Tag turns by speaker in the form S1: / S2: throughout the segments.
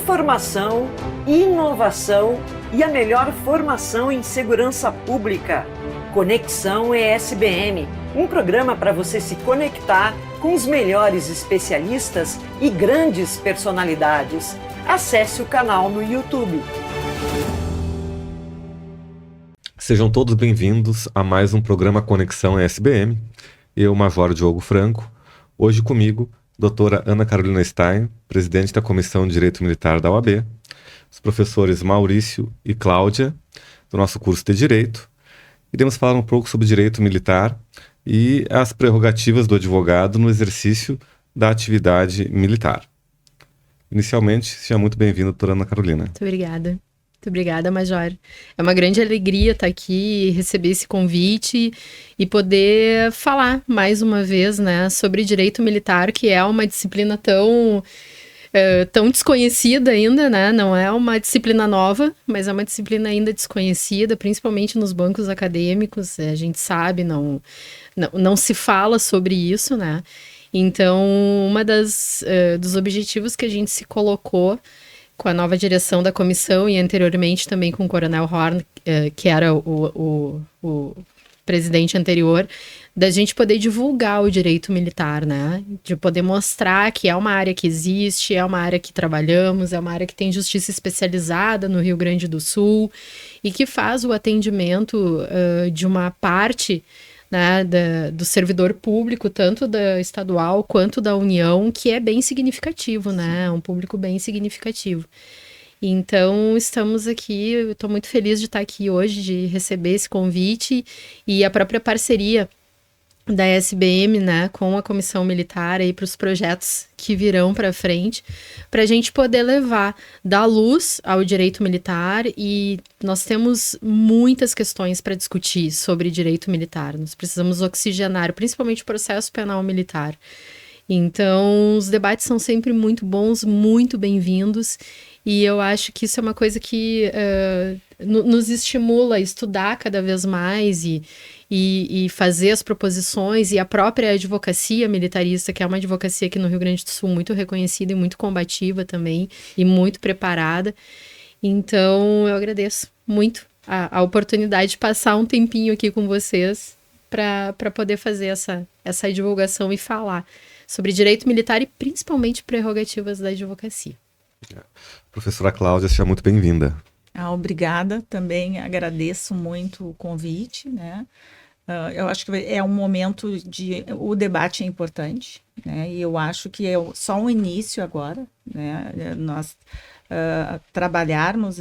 S1: informação, inovação e a melhor formação em segurança pública. Conexão ESBM, um programa para você se conectar com os melhores especialistas e grandes personalidades. Acesse o canal no YouTube.
S2: Sejam todos bem-vindos a mais um programa Conexão ESBM. Eu, Major Diogo Franco, hoje comigo, doutora Ana Carolina Stein, presidente da Comissão de Direito Militar da OAB, os professores Maurício e Cláudia, do nosso curso de Direito. Iremos falar um pouco sobre direito militar e as prerrogativas do advogado no exercício da atividade militar. Inicialmente, seja muito bem-vinda, doutora Ana Carolina.
S3: Muito obrigada. Muito obrigada, Major. É uma grande alegria estar aqui, receber esse convite e poder falar mais uma vez, né, sobre direito militar, que é uma disciplina tão desconhecida ainda, né? Não é uma disciplina nova, mas é uma disciplina ainda desconhecida, principalmente nos bancos acadêmicos. A gente sabe, não se fala sobre isso, né? Então, dos objetivos que a gente se colocou com a nova direção da comissão e anteriormente também com o Coronel Horn, que era o presidente anterior, da gente poder divulgar o direito militar, né? De poder mostrar que é uma área que existe, é uma área que trabalhamos, é uma área que tem justiça especializada no Rio Grande do Sul e que faz o atendimento de uma parte, né, do servidor público, tanto da estadual quanto da União, que é bem significativo, né? É um público bem significativo. Então, estamos aqui, eu estou muito feliz de estar aqui hoje, de receber esse convite e a própria parceria da SBM, né, com a Comissão Militar aí para os projetos que virão para frente, para a gente poder dar luz ao direito militar, e nós temos muitas questões para discutir sobre direito militar. Nós precisamos oxigenar, principalmente o processo penal militar. Então, os debates são sempre muito bons, muito bem-vindos, e eu acho que isso é uma coisa que nos estimula a estudar cada vez mais e fazer as proposições, e a própria advocacia militarista, que é uma advocacia aqui no Rio Grande do Sul muito reconhecida e muito combativa também, e muito preparada. Então, eu agradeço muito a oportunidade de passar um tempinho aqui com vocês para poder fazer essa divulgação e falar sobre direito militar e principalmente prerrogativas da advocacia.
S2: Professora Cláudia, seja muito bem-vinda.
S4: Obrigada, também agradeço muito o convite, né? Eu acho que é um momento o debate é importante, né? E eu acho que é só um início agora, né? Nós trabalharmos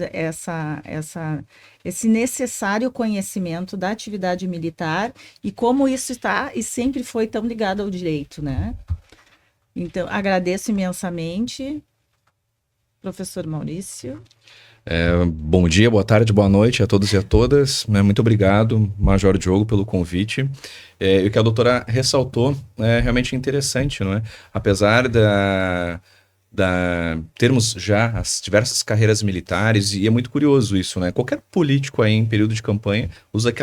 S4: esse necessário conhecimento da atividade militar e como isso está e sempre foi tão ligado ao direito, né? Então, agradeço imensamente, professor Maurício.
S5: Bom dia, boa tarde, boa noite a todos e a todas. Muito obrigado, Major Diogo, pelo convite. E o que a doutora ressaltou é realmente interessante, não é? Apesar termos já as diversas carreiras militares, e é muito curioso isso, né? Qualquer político aí em período de campanha usa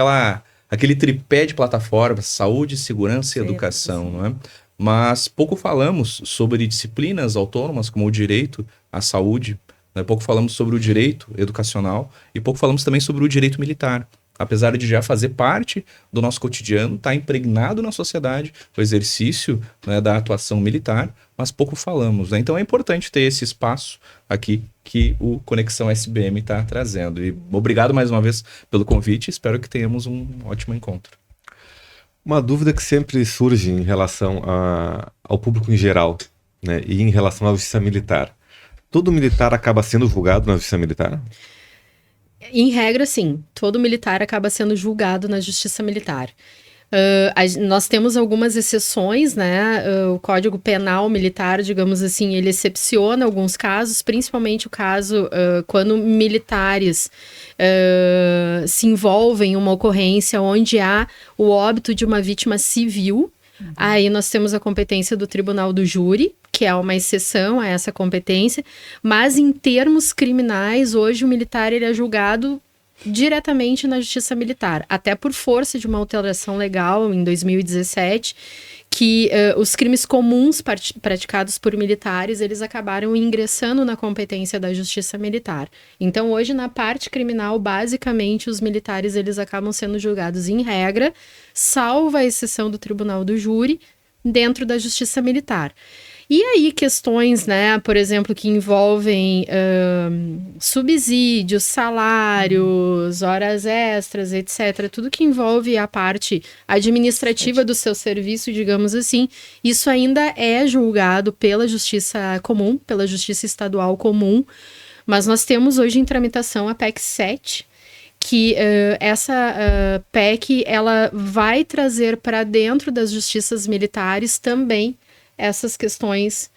S5: aquele tripé de plataforma: saúde, segurança e educação, não é? Mas pouco falamos sobre disciplinas autônomas como o direito à saúde, né? Pouco falamos sobre o direito educacional e pouco falamos também sobre o direito militar. Apesar de já fazer parte do nosso cotidiano, está impregnado na sociedade o exercício, né, da atuação militar, mas pouco falamos, né? Então é importante ter esse espaço aqui que o Conexão SBM está trazendo. E obrigado mais uma vez pelo convite, espero que tenhamos um ótimo encontro.
S2: Uma dúvida que sempre surge em relação ao público em geral, né, e em relação à justiça militar. Todo militar acaba sendo julgado na justiça militar?
S3: Em regra, sim. Todo militar acaba sendo julgado na justiça militar. Nós temos algumas exceções, né? O Código Penal Militar, digamos assim, ele excepciona alguns casos, principalmente o caso quando militares se envolvem em uma ocorrência onde há o óbito de uma vítima civil. Aí nós temos a competência do Tribunal do Júri, que é uma exceção a essa competência, mas em termos criminais, hoje o militar ele é julgado diretamente na Justiça Militar, até por força de uma alteração legal em 2017, que os crimes comuns praticados por militares, eles acabaram ingressando na competência da justiça militar. Então, hoje, na parte criminal, basicamente, os militares, eles acabam sendo julgados em regra, salvo a exceção do tribunal do júri, dentro da justiça militar. E aí questões, né, por exemplo, que envolvem subsídios, salários, horas extras, etc. Tudo que envolve a parte administrativa do seu serviço, digamos assim, isso ainda é julgado pela justiça comum, pela justiça estadual comum. Mas nós temos hoje em tramitação a PEC 7, que essa PEC ela vai trazer para dentro das justiças militares também essas questões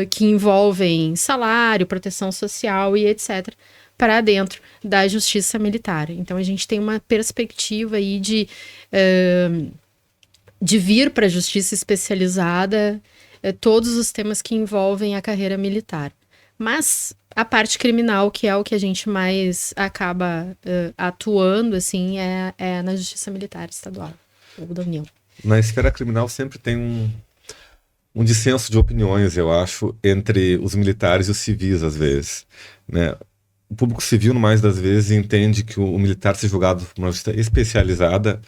S3: que envolvem salário, proteção social e etc., para dentro da justiça militar. Então, a gente tem uma perspectiva aí de vir para a justiça especializada todos os temas que envolvem a carreira militar. Mas a parte criminal, que é o que a gente mais acaba atuando, assim, é na justiça militar estadual ou da União.
S2: Na esfera criminal sempre tem um dissenso de opiniões, eu acho, entre os militares e os civis, às vezes, né? O público civil, no mais das vezes, entende que o militar ser julgado por uma justiça especializada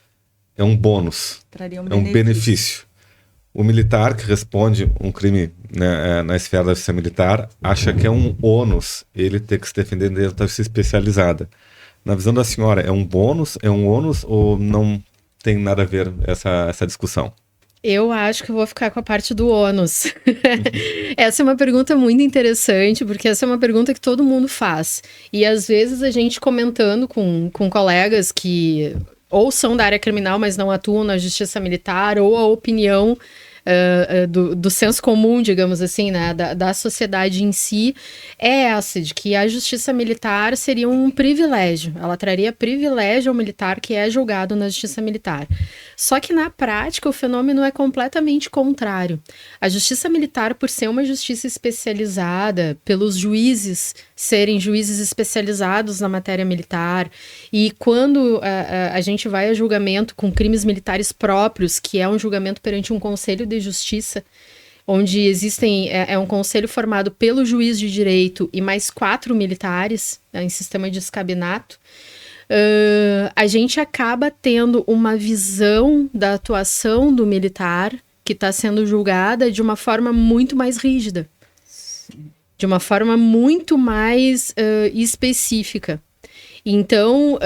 S2: é um bônus,
S4: Traria
S2: é um benefício. O militar que responde um crime, né, na esfera da justiça militar acha que é um ônus ele ter que se defender dentro da justiça especializada. Na visão da senhora, é um bônus, é um ônus ou não tem nada a ver essa discussão?
S3: Eu acho que eu vou ficar com a parte do ônus. Essa é uma pergunta muito interessante, porque essa é uma pergunta que todo mundo faz. E às vezes a gente comentando com colegas que ou são da área criminal, mas não atuam na justiça militar, ou a opinião do senso comum, digamos assim, né, da sociedade em si, é essa, de que a justiça militar seria um privilégio. Ela traria privilégio ao militar que é julgado na justiça militar. Só que na prática o fenômeno é completamente contrário. A justiça militar, por ser uma justiça especializada, pelos juízes serem juízes especializados na matéria militar, e quando a gente vai a julgamento com crimes militares próprios, que é um julgamento perante um conselho de justiça, onde existem, é um conselho formado pelo juiz de direito e mais 4 militares, em sistema de escabinato, a gente acaba tendo uma visão da atuação do militar que está sendo julgada de uma forma muito mais rígida, de uma forma muito mais específica. Então,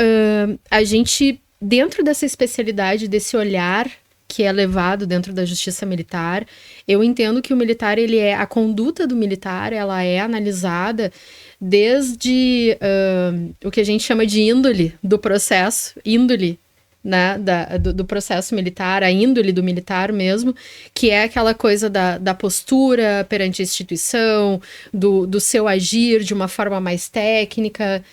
S3: a gente, dentro dessa especialidade, desse olhar que é levado dentro da justiça militar, eu entendo que o militar, a conduta do militar, ela é analisada desde o que a gente chama de índole do processo, né, do processo militar, a índole do militar mesmo, que é aquela coisa da postura perante a instituição, do seu agir de uma forma mais técnica.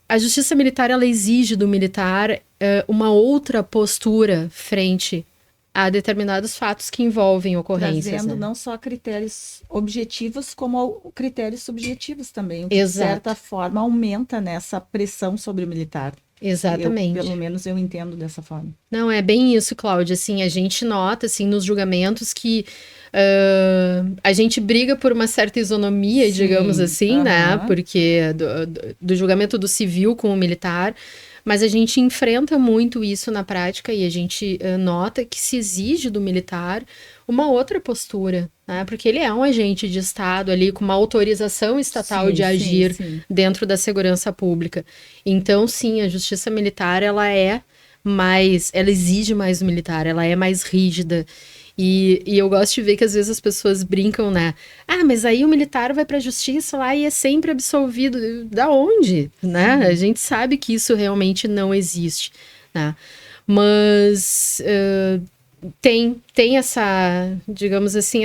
S3: A justiça militar, ela exige do militar uma outra postura frente a determinados fatos que envolvem ocorrências.
S4: Trazendo,
S3: né?
S4: Não só critérios objetivos, como critérios subjetivos também, o que,
S3: Exato.
S4: de certa forma, aumenta nessa pressão sobre o militar.
S3: Exatamente.
S4: Pelo menos eu entendo dessa forma.
S3: Não, é bem isso, Cláudia. Assim, a gente nota, assim, nos julgamentos que a gente briga por uma certa isonomia,
S4: Sim,
S3: digamos assim, né?
S4: aham.
S3: Porque do julgamento do civil com o militar, mas a gente enfrenta muito isso na prática e a gente nota que se exige do militar uma outra postura, né? Porque ele é um agente de Estado ali com uma autorização estatal
S4: Sim,
S3: de agir
S4: sim.
S3: dentro da segurança pública. Então, sim, a justiça militar, ela exige mais do militar, ela é mais rígida. E eu gosto de ver que às vezes as pessoas brincam, né? Ah, mas aí o militar vai para a justiça lá e é sempre absolvido. Da onde? Né? A gente sabe que isso realmente não existe, né? Mas tem essa, digamos assim,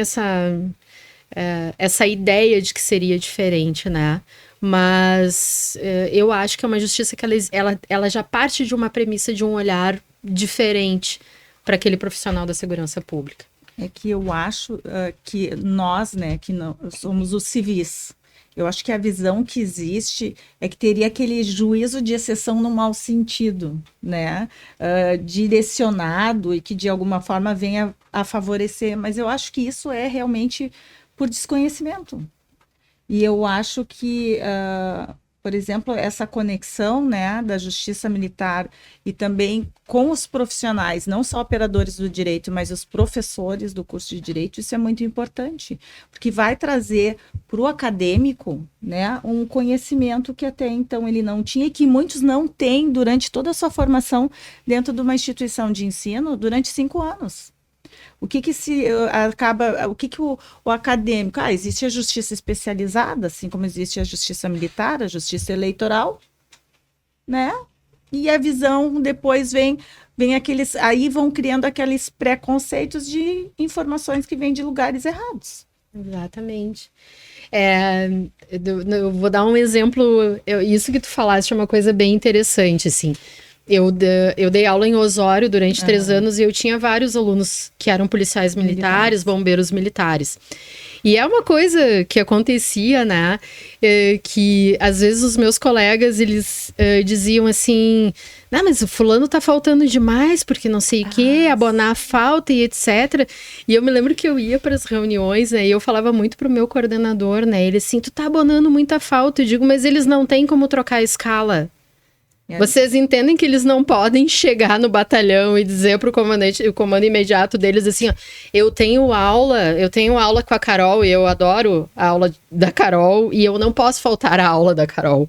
S3: essa ideia de que seria diferente, né? Mas eu acho que é uma justiça que ela já parte de uma premissa de um olhar diferente para aquele profissional da segurança pública.
S4: É que eu acho que nós, né, que não, somos os civis, Eu acho que a visão que existe é que teria aquele juízo de exceção no mau sentido, né? Direcionado e que de alguma forma venha a favorecer. Mas eu acho que isso é realmente por desconhecimento. E eu acho que, por exemplo, essa conexão, né, da justiça militar e também com os profissionais, não só operadores do direito, mas os professores do curso de direito, isso é muito importante, porque vai trazer para o acadêmico, né, um conhecimento que até então ele não tinha e que muitos não têm durante toda a sua formação dentro de uma instituição de ensino durante 5 anos. O que se acaba, o que o acadêmico, existe a justiça especializada, assim como existe a justiça militar, a justiça eleitoral, né? E a visão depois vem aqueles, aí vão criando aqueles preconceitos de informações que vêm de lugares errados.
S3: Exatamente. Eu vou dar um exemplo, isso que tu falaste é uma coisa bem interessante, assim. Eu dei aula em Osório durante 3 anos e eu tinha vários alunos que eram policiais militares, bombeiros militares. E é uma coisa que acontecia, né? Que às vezes os meus colegas, eles diziam assim, não, mas o fulano tá faltando demais, porque não sei o quê, abonar a falta e etc. E eu me lembro que eu ia para as reuniões, né? E eu falava muito pro meu coordenador, né? Ele assim, tu tá abonando muita falta. Eu digo, mas eles não têm como trocar a escala. Vocês entendem que eles não podem chegar no batalhão e dizer pro comandante, o comando imediato deles assim, ó, eu tenho aula com a Carol e eu adoro a aula da Carol e eu não posso faltar a aula da Carol.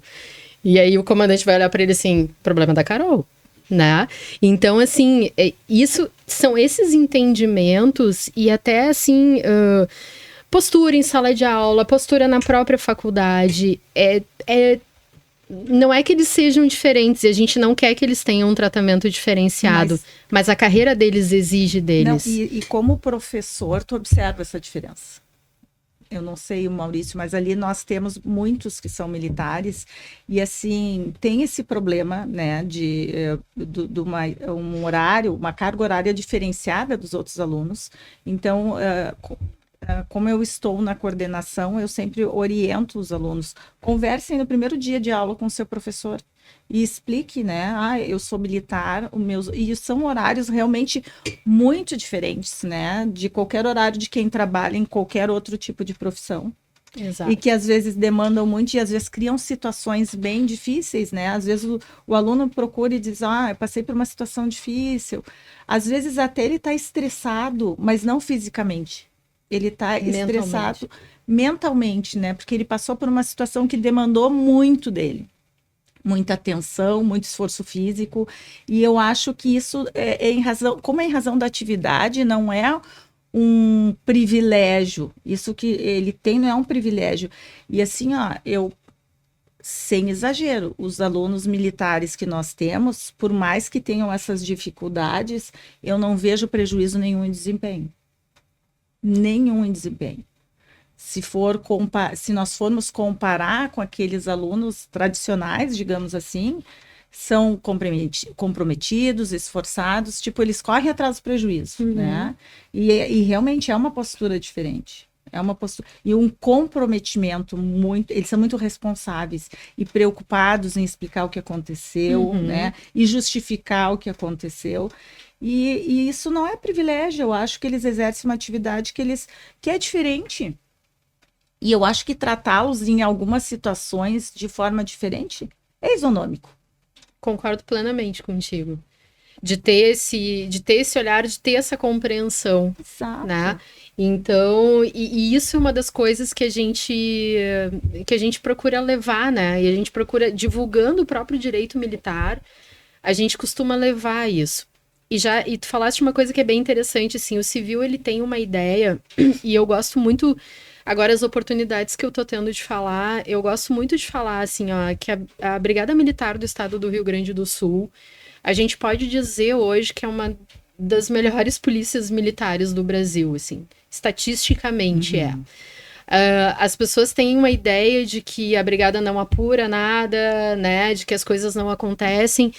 S3: E aí o comandante vai olhar para ele assim, problema da Carol, né? Então, assim, isso são esses entendimentos e até assim, postura em sala de aula, postura na própria faculdade, não é que eles sejam diferentes, e a gente não quer que eles tenham um tratamento diferenciado, mas a carreira deles exige deles.
S4: Não, e como professor, tu observa essa diferença. Eu não sei o Maurício, mas ali nós temos muitos que são militares, e assim, tem esse problema, né, de um horário, uma carga horária diferenciada dos outros alunos. Então, como eu estou na coordenação, eu sempre oriento os alunos. Conversem no primeiro dia de aula com o seu professor e explique, né? Eu sou militar, e são horários realmente muito diferentes, né? De qualquer horário de quem trabalha em qualquer outro tipo de profissão.
S3: Exato.
S4: E que às vezes demandam muito e às vezes criam situações bem difíceis, né? Às vezes o aluno procura e diz, eu passei por uma situação difícil. Às vezes até ele está estressado, mas não fisicamente. Ele está estressado mentalmente, né? Porque ele passou por uma situação que demandou muito dele. Muita atenção, muito esforço físico. E eu acho que isso como é em razão da atividade, não é um privilégio. Isso que ele tem não é um privilégio. E assim, sem exagero, os alunos militares que nós temos, por mais que tenham essas dificuldades, eu não vejo prejuízo nenhum em desempenho. Nenhum em desempenho. Se nós formos comparar com aqueles alunos tradicionais, digamos assim, são comprometidos, esforçados, eles correm atrás do prejuízo, né? E realmente é uma postura diferente. É uma postura e um comprometimento eles são muito responsáveis e preocupados em explicar o que aconteceu, né? E justificar o que aconteceu. E isso não é privilégio, eu acho que eles exercem uma atividade que é diferente. E eu acho que tratá-los em algumas situações de forma diferente é isonômico.
S3: Concordo plenamente contigo. De ter esse olhar, de ter essa compreensão.
S4: Exato.
S3: Né? Então, e isso é uma das coisas que a gente procura levar, né? E a gente procura, divulgando o próprio direito militar, a gente costuma levar isso. E tu falaste uma coisa que é bem interessante, assim, o civil, ele tem uma ideia, e eu gosto muito, agora as oportunidades que eu tô tendo de falar, eu gosto muito de falar, assim, que a Brigada Militar do Estado do Rio Grande do Sul, a gente pode dizer hoje que é uma das melhores polícias militares do Brasil, assim, estatisticamente as pessoas têm uma ideia de que a brigada não apura nada, né, de que as coisas não acontecem.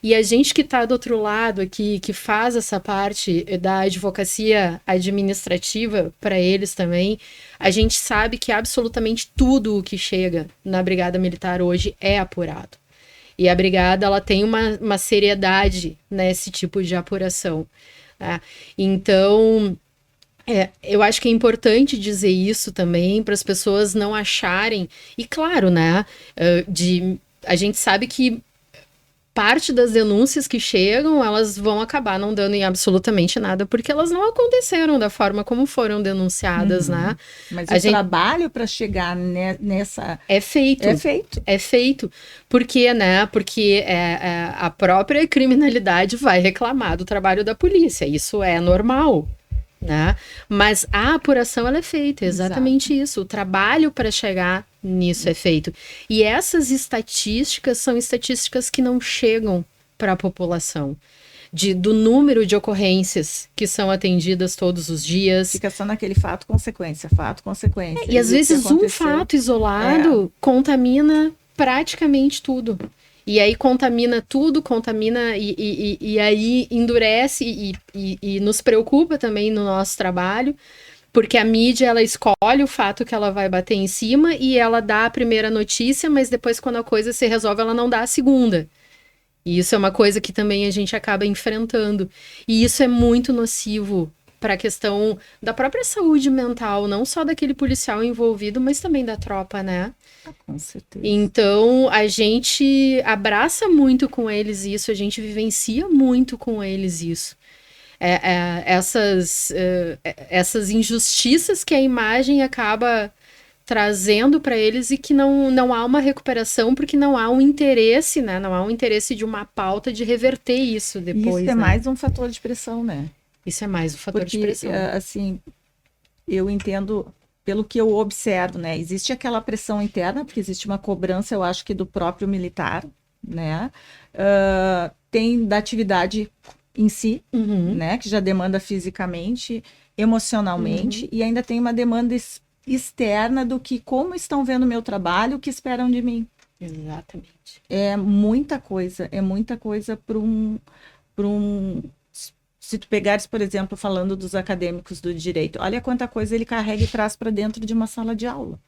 S3: E a gente que está do outro lado aqui, que faz essa parte da advocacia administrativa para eles também, a gente sabe que absolutamente tudo o que chega na Brigada Militar hoje é apurado. E a Brigada, ela tem uma seriedade nesse tipo de apuração. Tá? Então, eu acho que é importante dizer isso também, para as pessoas não acharem... E claro, né, a gente sabe que parte das denúncias que chegam, elas vão acabar não dando em absolutamente nada, porque elas não aconteceram da forma como foram denunciadas, né?
S4: Mas o trabalho para chegar nessa...
S3: É feito.
S4: É feito.
S3: É feito. Por quê, né? Porque a própria criminalidade vai reclamar do trabalho da polícia. Isso é normal, né? Mas a apuração, ela é feita. Exatamente isso. O trabalho para chegar nisso é feito. E essas estatísticas são estatísticas que não chegam para a população. Do número de ocorrências que são atendidas todos os dias.
S4: Fica só naquele fato, consequência.
S3: E às vezes um fato isolado contamina praticamente tudo. E aí contamina tudo, e aí endurece e nos preocupa também no nosso trabalho. Porque a mídia, ela escolhe o fato que ela vai bater em cima e ela dá a primeira notícia, mas depois, quando a coisa se resolve, ela não dá a segunda. E isso é uma coisa que também a gente acaba enfrentando. E isso é muito nocivo para a questão da própria saúde mental, não só daquele policial envolvido, mas também da tropa, né?
S4: Com certeza.
S3: Então, a gente abraça muito com eles isso, a gente vivencia muito com eles isso. Essas injustiças que a imagem acaba trazendo para eles e que não há uma recuperação porque não há um interesse, né? Não há um interesse de uma pauta de reverter isso depois.
S4: Isso é mais um fator de pressão, né?
S3: Isso é mais um fator de pressão.
S4: Assim, eu entendo, pelo que eu observo, né? Existe aquela pressão interna, porque existe uma cobrança, eu acho que do próprio militar, né? Tem da atividade em si, né, que já demanda fisicamente, emocionalmente, e ainda tem uma demanda externa do que como estão vendo o meu trabalho, o que esperam de mim.
S3: Exatamente.
S4: É muita coisa para um... Se tu pegares, por exemplo, falando dos acadêmicos do direito, olha quanta coisa ele carrega e traz para dentro de uma sala de aula.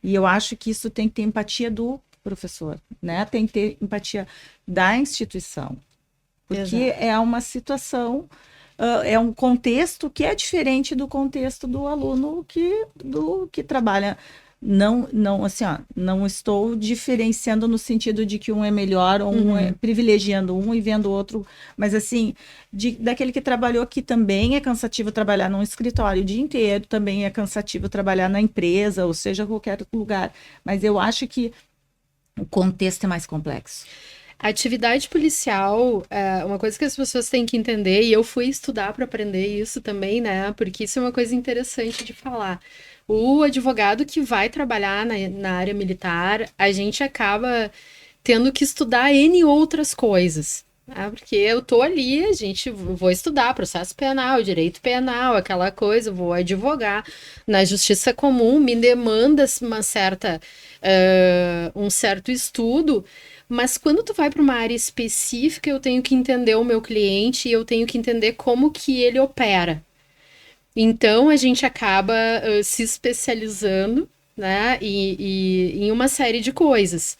S4: E eu acho que isso tem que ter empatia do professor, né? Tem que ter empatia da instituição. Porque é uma situação, é um contexto que é diferente do contexto do aluno que trabalha. Não, assim, não estou diferenciando no sentido de que um é melhor ou um é privilegiando um e vendo o outro, mas assim, daquele que trabalhou aqui também é cansativo trabalhar num escritório o dia inteiro, também é cansativo trabalhar na empresa, ou seja, qualquer lugar. Mas eu acho que o contexto é mais complexo.
S3: A atividade policial é uma coisa que as pessoas têm que entender, e eu fui estudar para aprender isso também, né? Porque isso é uma coisa interessante de falar. O advogado que vai trabalhar na área militar, a gente acaba tendo que estudar N outras coisas. Né? Porque eu tô ali, vou estudar processo penal, direito penal, aquela coisa, vou advogar. Na justiça comum me demanda um certo estudo. Mas quando tu vai para uma área específica, eu tenho que entender o meu cliente e eu tenho que entender como que ele opera. Então, a gente acaba se especializando, né, e em uma série de coisas.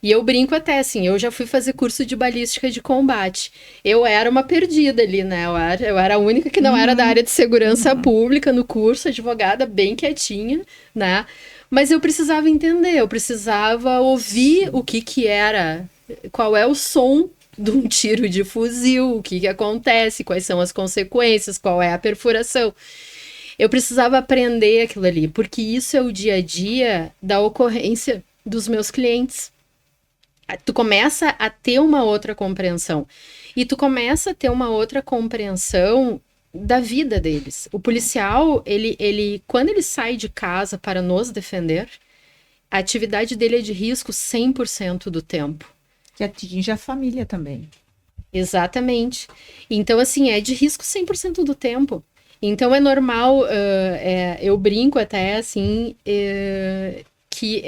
S3: E eu brinco até, assim, eu já fui fazer curso de balística de combate. Eu era uma perdida ali, né? Eu era a única que não era da área de segurança pública no curso, advogada bem quietinha, né? Mas eu precisava entender, eu precisava ouvir o que era, qual é o som de um tiro de fuzil, o que acontece, quais são as consequências, qual é a perfuração. Eu precisava aprender aquilo ali, porque isso é o dia a dia da ocorrência dos meus clientes. Tu começa a ter uma outra compreensão. E tu começa a ter uma outra compreensão da vida deles. O policial, ele quando ele sai de casa para nos defender, a atividade dele é de risco 100% do tempo.
S4: Que atinge a família também.
S3: Exatamente. Então, assim, é de risco 100% do tempo. Então, é normal, eu brinco até, assim, que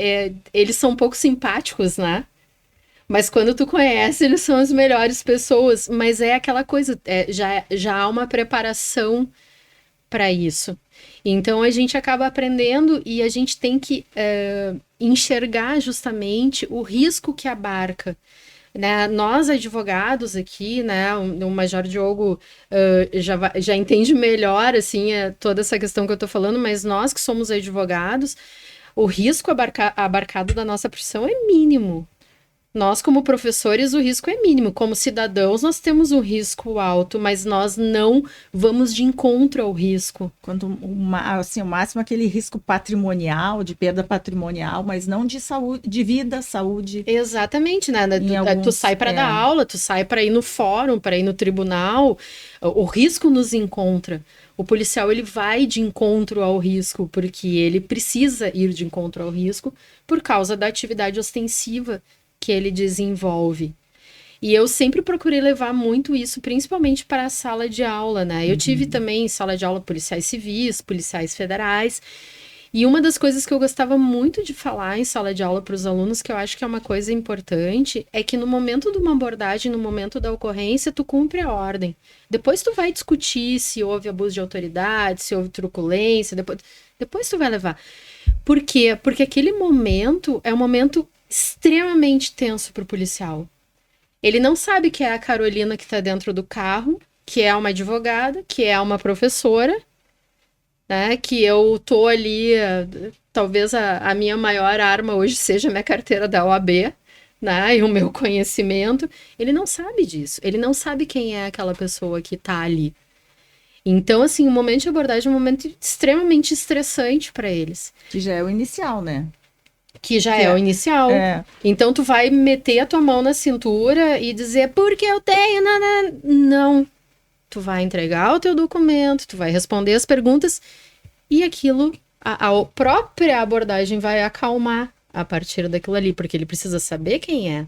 S3: eles são um pouco simpáticos, né? Mas quando tu conhece, eles são as melhores pessoas. Mas é aquela coisa, já há uma preparação para isso. Então a gente acaba aprendendo e a gente tem que enxergar justamente o risco que abarca. Né? Nós, advogados aqui, né, o Major Diogo já entende melhor assim, toda essa questão que eu estou falando, mas nós que somos advogados, o risco abarcado da nossa profissão é mínimo. Nós, como professores, o risco é mínimo. Como cidadãos, nós temos um risco alto, mas nós não vamos de encontro ao risco.
S4: Quanto assim, o máximo é aquele risco patrimonial, de perda patrimonial, mas não de saúde, de vida, saúde.
S3: Exatamente, né? Tu sai para dar aula, tu sai para ir no fórum, para ir no tribunal. O risco nos encontra. O policial, ele vai de encontro ao risco, porque ele precisa ir de encontro ao risco por causa da atividade ostensiva que ele desenvolve. E eu sempre procurei levar muito isso, principalmente para a sala de aula, né? Eu tive também em sala de aula policiais civis, policiais federais, e uma das coisas que eu gostava muito de falar em sala de aula para os alunos, que eu acho que é uma coisa importante, é que no momento de uma abordagem, no momento da ocorrência, tu cumpre a ordem. Depois tu vai discutir se houve abuso de autoridade, se houve truculência, depois tu vai levar. Por quê? Porque aquele momento é um momento extremamente tenso para o policial. Ele não sabe que é a Carolina que está dentro do carro, que é uma advogada, que é uma professora, né? Que eu tô ali, talvez a minha maior arma hoje seja a minha carteira da OAB, né? E o meu conhecimento. Ele não sabe disso. Ele não sabe quem é aquela pessoa que está ali. Então, assim, o momento de abordagem é um momento extremamente estressante para eles.
S4: Que já é o inicial, né?
S3: Que já é o inicial. Então, tu vai meter a tua mão na cintura e dizer, porque eu tenho... Não. Tu vai entregar o teu documento, tu vai responder as perguntas e aquilo, a própria abordagem vai acalmar a partir daquilo ali, porque ele precisa saber quem é.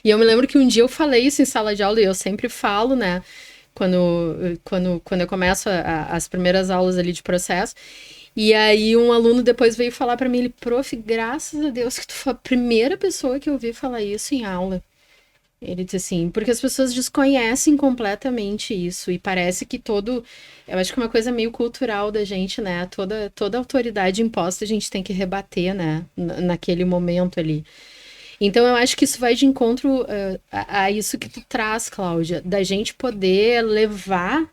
S3: E eu me lembro que um dia eu falei isso em sala de aula e eu sempre falo, né? Quando eu começo as primeiras aulas ali de processo. E aí um aluno depois veio falar para mim, ele, prof, graças a Deus que tu foi a primeira pessoa que eu ouvi falar isso em aula. Ele disse assim, porque as pessoas desconhecem completamente isso e parece que eu acho que é uma coisa meio cultural da gente, né? Toda autoridade imposta a gente tem que rebater, né? Naquele momento ali. Então eu acho que isso vai de encontro a isso que tu traz, Cláudia, da gente poder levar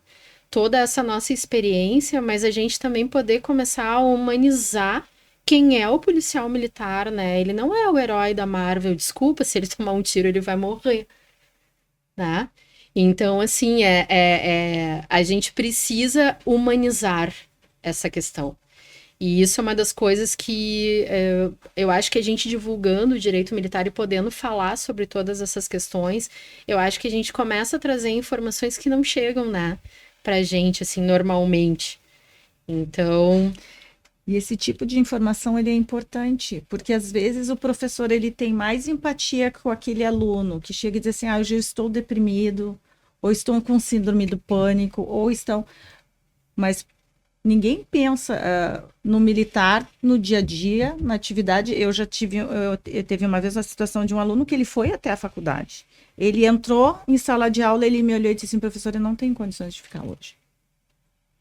S3: toda essa nossa experiência, mas a gente também poder começar a humanizar quem é o policial militar, né? Ele não é o herói da Marvel, desculpa, se ele tomar um tiro ele vai morrer, né? Então, assim, a gente precisa humanizar essa questão. E isso é uma das coisas que eu acho que a gente divulgando o direito militar e podendo falar sobre todas essas questões, eu acho que a gente começa a trazer informações que não chegam, né? Pra gente, assim, normalmente. Então...
S4: E esse tipo de informação, ele é importante, porque às vezes o professor, ele tem mais empatia com aquele aluno, que chega e diz assim, eu já estou deprimido, ou estou com síndrome do pânico, ou estão... Mas ninguém pensa no militar, no dia a dia, na atividade. Eu teve uma vez a situação de um aluno que ele foi até a faculdade. Ele entrou em sala de aula, ele me olhou e disse assim, professor, eu não tenho condições de ficar hoje.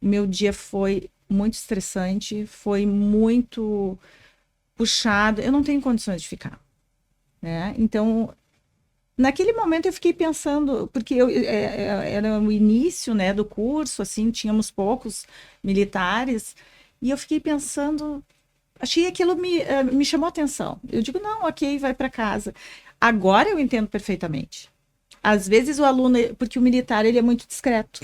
S4: Meu dia foi muito estressante, foi muito puxado, eu não tenho condições de ficar, né? Então, naquele momento eu fiquei pensando, porque era o início, né, do curso, assim, tínhamos poucos militares, e eu fiquei pensando, achei aquilo me chamou a atenção. Eu digo, não, ok, vai para casa. Agora eu entendo perfeitamente. Às vezes o aluno, porque o militar, ele é muito discreto.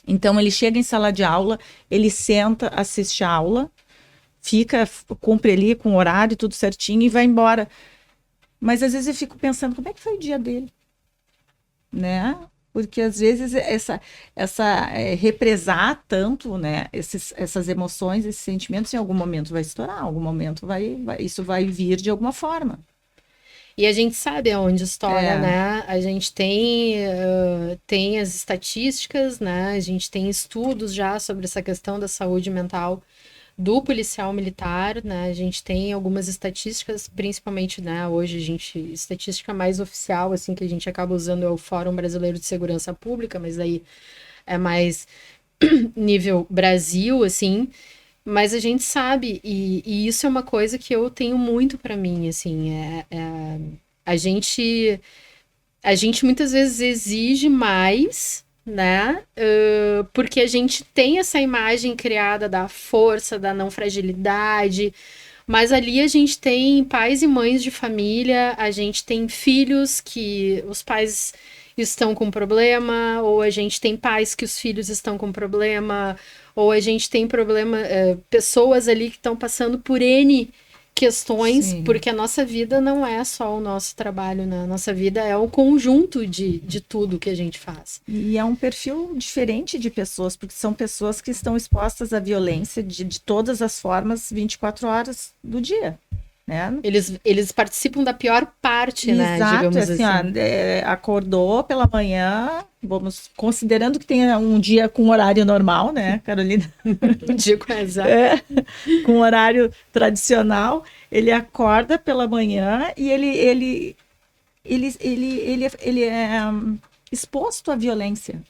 S4: Então, ele chega em sala de aula, ele senta, assiste a aula, cumpre ali com o horário, tudo certinho e vai embora. Mas, às vezes, eu fico pensando, como é que foi o dia dele? Né? Porque, às vezes, represar tanto, né, essas emoções, esses sentimentos, em algum momento vai estourar, em algum momento isso vai vir de alguma forma.
S3: E a gente sabe aonde estoura, né? A gente tem as estatísticas, né? A gente tem estudos já sobre essa questão da saúde mental do policial militar, né? A gente tem algumas estatísticas, principalmente, né, hoje estatística mais oficial, assim, que a gente acaba usando é o Fórum Brasileiro de Segurança Pública, mas aí é mais nível Brasil, assim, mas a gente sabe, e isso é uma coisa que eu tenho muito para mim, assim, a gente muitas vezes exige mais, né? Porque a gente tem essa imagem criada da força, da não fragilidade, mas ali a gente tem pais e mães de família, a gente tem filhos que os pais estão com problema, ou a gente tem pais que os filhos estão com problema, ou a gente tem problema, pessoas ali que estão passando por N questões,
S4: Sim.
S3: porque a nossa vida não é só o nosso trabalho, né? A nossa vida é o conjunto de tudo que a gente faz.
S4: E é um perfil diferente de pessoas, porque são pessoas que estão expostas à violência de todas as formas, 24 horas do dia, né?
S3: Eles participam da pior parte, né?
S4: Exato,
S3: Digamos
S4: assim,
S3: assim.
S4: acordou pela manhã, vamos, considerando que tenha um dia com horário normal, né, Carolina?
S3: Digo, exato.
S4: Com horário tradicional, ele acorda pela manhã e ele é exposto à violência,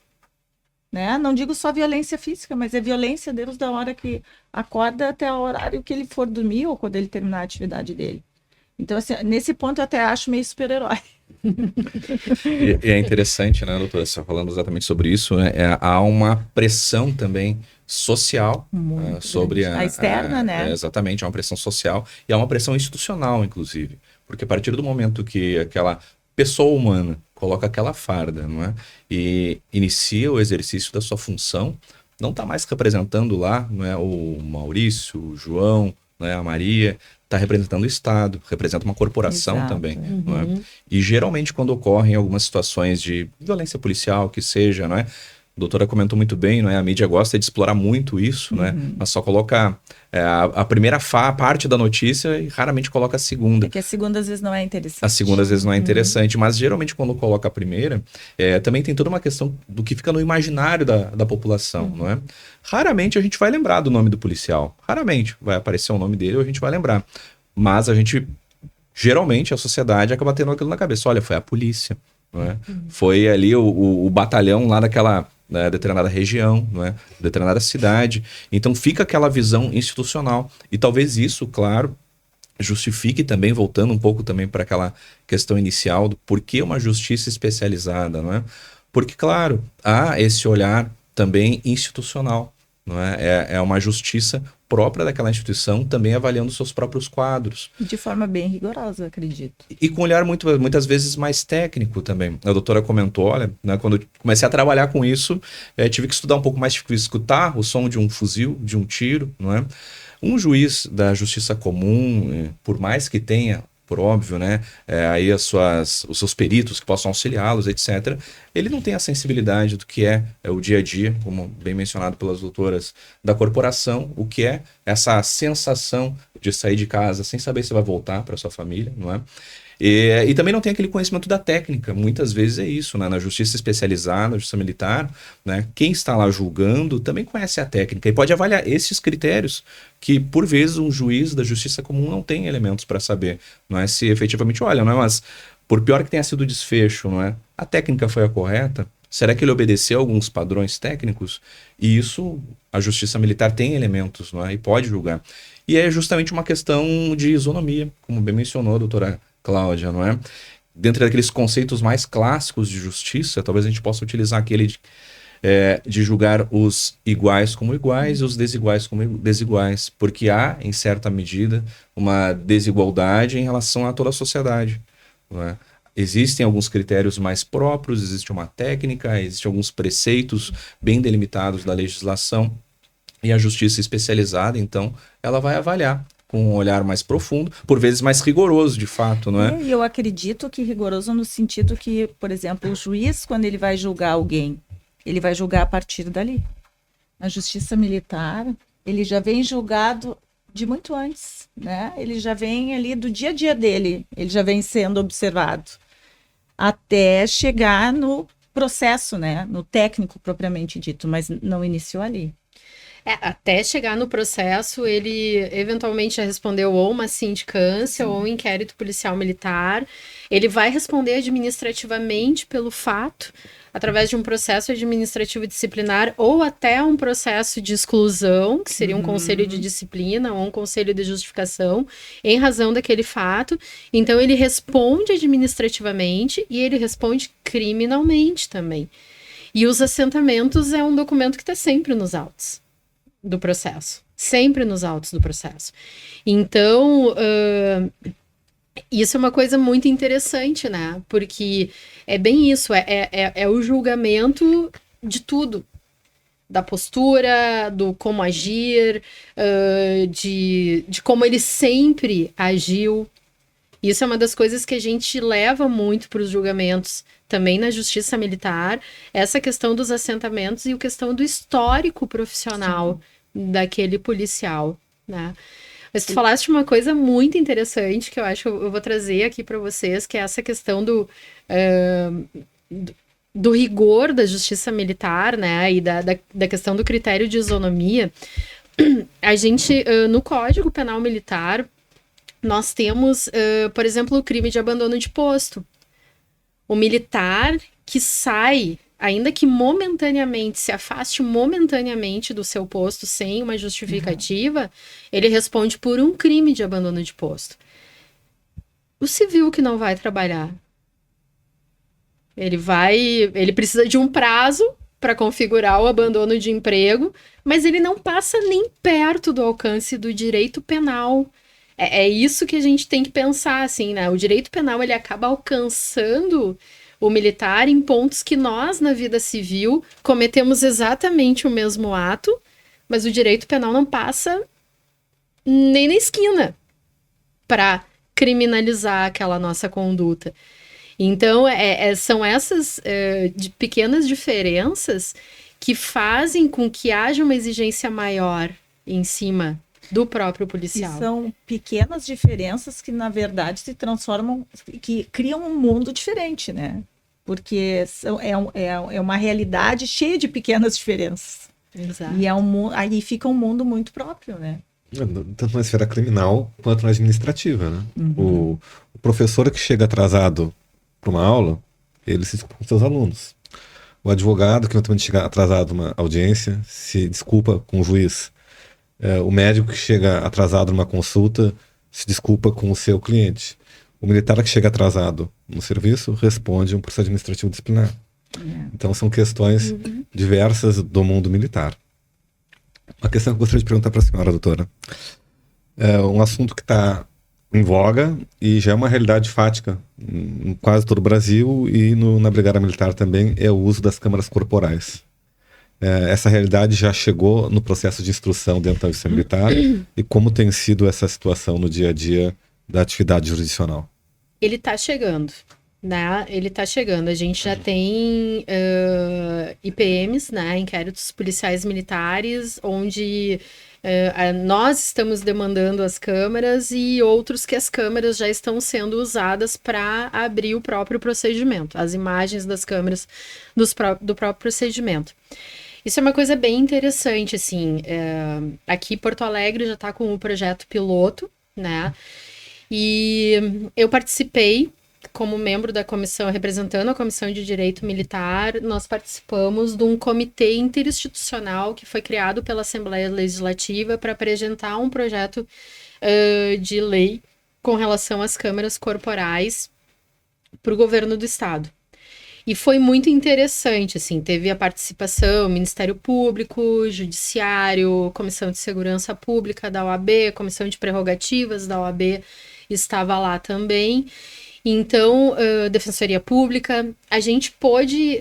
S4: né? Não digo só violência física, mas é violência desde a hora que acorda até o horário que ele for dormir ou quando ele terminar a atividade dele. Então, assim, nesse ponto eu até acho meio super-herói.
S5: E é interessante, né, doutora, você falando exatamente sobre isso, né? Há uma pressão também social sobre
S4: a externa, né?
S5: Exatamente, há uma pressão social e há uma pressão institucional, inclusive. Porque a partir do momento que aquela pessoa humana coloca aquela farda, não é? E inicia o exercício da sua função, não está mais representando lá, não é, o Maurício, o João, não é, a Maria, está representando o Estado, representa uma corporação
S4: Exato,
S5: também. Não é? E geralmente quando ocorrem algumas situações de violência policial, que seja, não é? A doutora comentou muito bem, não é? A mídia gosta de explorar muito isso, né? Mas só coloca a primeira parte da notícia e raramente coloca a segunda.
S4: É que a segunda às vezes não é interessante.
S5: A segunda às vezes não é interessante, mas geralmente quando coloca a primeira, também tem toda uma questão do que fica no imaginário da população, não é? Raramente a gente vai lembrar do nome do policial. Raramente vai aparecer o nome dele ou a gente vai lembrar. Mas a gente, geralmente, a sociedade acaba tendo aquilo na cabeça. Olha, foi a polícia, não é? Foi ali o batalhão lá daquela determinada região, não é? Determinada cidade. Então fica aquela visão institucional. E talvez isso, claro, justifique também, voltando um pouco também para aquela questão inicial do porquê uma justiça especializada, não é? Porque, claro, há esse olhar também institucional, não é? É uma justiça própria daquela instituição, também avaliando seus próprios quadros.
S4: De forma bem rigorosa, acredito.
S5: E com um olhar muitas vezes mais técnico também. A doutora comentou, olha, né, quando eu comecei a trabalhar com isso, tive que estudar um pouco mais, tive que escutar o som de um fuzil, de um tiro, não é? Um juiz da justiça comum, por mais que tenha, por óbvio, né, aí os seus peritos que possam auxiliá-los, etc., ele não tem a sensibilidade do que é o dia a dia, como bem mencionado pelas doutoras, da corporação, o que é essa sensação de sair de casa sem saber se vai voltar para sua família, não é? E também não tem aquele conhecimento da técnica. Muitas vezes é isso, né? Na justiça especializada, na justiça militar, né? Quem está lá julgando também conhece a técnica e pode avaliar esses critérios que, por vezes, um juiz da justiça comum não tem elementos para saber, não é? Se efetivamente, olha, não é? Mas por pior que tenha sido o desfecho, não é? A técnica foi a correta? Será que ele obedeceu a alguns padrões técnicos? E isso, a justiça militar tem elementos, não é? E pode julgar. E é justamente uma questão de isonomia, como bem mencionou a doutora Cláudia, não é? Dentro daqueles conceitos mais clássicos de justiça, talvez a gente possa utilizar aquele de julgar os iguais como iguais e os desiguais como desiguais, porque há, em certa medida, uma desigualdade em relação a toda a sociedade, não é? Existem alguns critérios mais próprios, existe uma técnica, existem alguns preceitos bem delimitados da legislação, e a justiça especializada, então, ela vai avaliar com um olhar mais profundo, por vezes mais rigoroso, de fato, não é?
S4: E eu acredito que rigoroso no sentido que, por exemplo, o juiz, quando ele vai julgar alguém, ele vai julgar a partir dali. Na justiça militar, ele já vem julgado de muito antes, né? Ele já vem ali do dia a dia dele, ele já vem sendo observado, até chegar no processo, né? No técnico propriamente dito, mas não iniciou ali.
S3: Até chegar no processo, ele eventualmente já respondeu ou uma sindicância ou um inquérito policial militar. Ele vai responder administrativamente pelo fato, através de um processo administrativo disciplinar ou até um processo de exclusão, que seria um conselho de disciplina ou um conselho de justificação, em razão daquele fato. Então, ele responde administrativamente e ele responde criminalmente também. E os assentamentos é um documento que está sempre nos autos do processo. Sempre nos autos do processo. Então, isso é uma coisa muito interessante, né? Porque é bem isso, é o julgamento de tudo. Da postura, do como agir, de como ele sempre agiu. Isso é uma das coisas que a gente leva muito para os julgamentos, também na justiça militar, essa questão dos assentamentos e a questão do histórico profissional daquele policial, né? Mas tu falaste uma coisa muito interessante que eu acho que eu vou trazer aqui para vocês, que é essa questão do rigor da justiça militar, né? E da questão do critério de isonomia. A gente, no Código Penal Militar, nós temos, por exemplo, o crime de abandono de posto. O militar que sai, ainda que momentaneamente, se afaste momentaneamente do seu posto sem uma justificativa, ele responde por um crime de abandono de posto. O civil que não vai trabalhar, ele precisa de um prazo para configurar o abandono de emprego, mas ele não passa nem perto do alcance do direito penal. É isso que a gente tem que pensar, assim, né? O direito penal, ele acaba alcançando o militar em pontos que nós, na vida civil, cometemos exatamente o mesmo ato, mas o direito penal não passa nem na esquina para criminalizar aquela nossa conduta. Então, são essas pequenas diferenças que fazem com que haja uma exigência maior em cima do próprio policial.
S4: E são pequenas diferenças que, na verdade, se transformam, que criam um mundo diferente, né? Porque é uma realidade cheia de pequenas diferenças.
S3: Exato.
S4: E aí fica um mundo muito próprio, né?
S2: Tanto na esfera criminal quanto na administrativa, né? O professor que chega atrasado para uma aula, ele se desculpa com seus alunos. O advogado que eventualmente chega atrasado numa audiência se desculpa com o juiz. O médico que chega atrasado numa consulta se desculpa com o seu cliente. O militar que chega atrasado no serviço responde um processo administrativo disciplinar. Então são questões diversas do mundo militar. Uma questão que eu gostaria de perguntar para a senhora, doutora. É um assunto que está em voga e já é uma realidade fática em quase todo o Brasil e na Brigada Militar também, é o uso das câmaras corporais. Essa realidade já chegou no processo de instrução dentro da Justiça Militar e como tem sido essa situação no dia a dia da atividade jurisdicional?
S3: Ele está chegando, né? Ele está chegando. A gente já tem IPMs, né? Inquéritos policiais militares, onde nós estamos demandando as câmaras e outros que as câmaras já estão sendo usadas para abrir o próprio procedimento, as imagens das câmeras do próprio procedimento. Isso é uma coisa bem interessante, assim. Aqui Porto Alegre já está com o projeto piloto, né? E eu participei como membro da comissão, representando a Comissão de Direito Militar. Nós participamos de um comitê interinstitucional que foi criado pela Assembleia Legislativa para apresentar um projeto de lei com relação às câmaras corporais para o governo do Estado. E foi muito interessante, assim, teve a participação, Ministério Público, Judiciário, Comissão de Segurança Pública da OAB, Comissão de Prerrogativas da OAB estava lá também. Então, Defensoria Pública, a gente pôde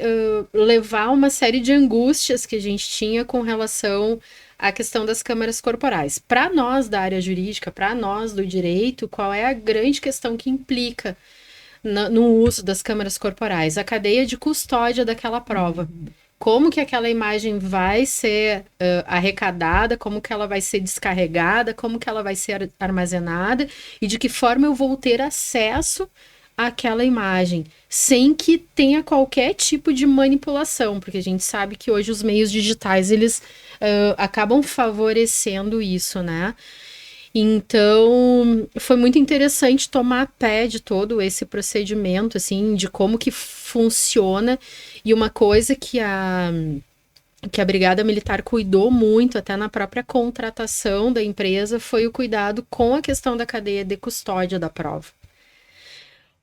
S3: levar uma série de angústias que a gente tinha com relação à questão das câmaras corporais. Para nós da área jurídica, para nós do direito, qual é a grande questão que implica no uso das câmaras corporais? A cadeia de custódia daquela prova. Como que aquela imagem vai ser arrecadada, como que ela vai ser descarregada, como que ela vai ser armazenada e de que forma eu vou ter acesso aquela imagem, sem que tenha qualquer tipo de manipulação, porque a gente sabe que hoje os meios digitais, eles acabam favorecendo isso, né? Então, foi muito interessante tomar pé de todo esse procedimento, assim, de como que funciona. E uma coisa que a Brigada Militar cuidou muito, até na própria contratação da empresa, foi o cuidado com a questão da cadeia de custódia da prova.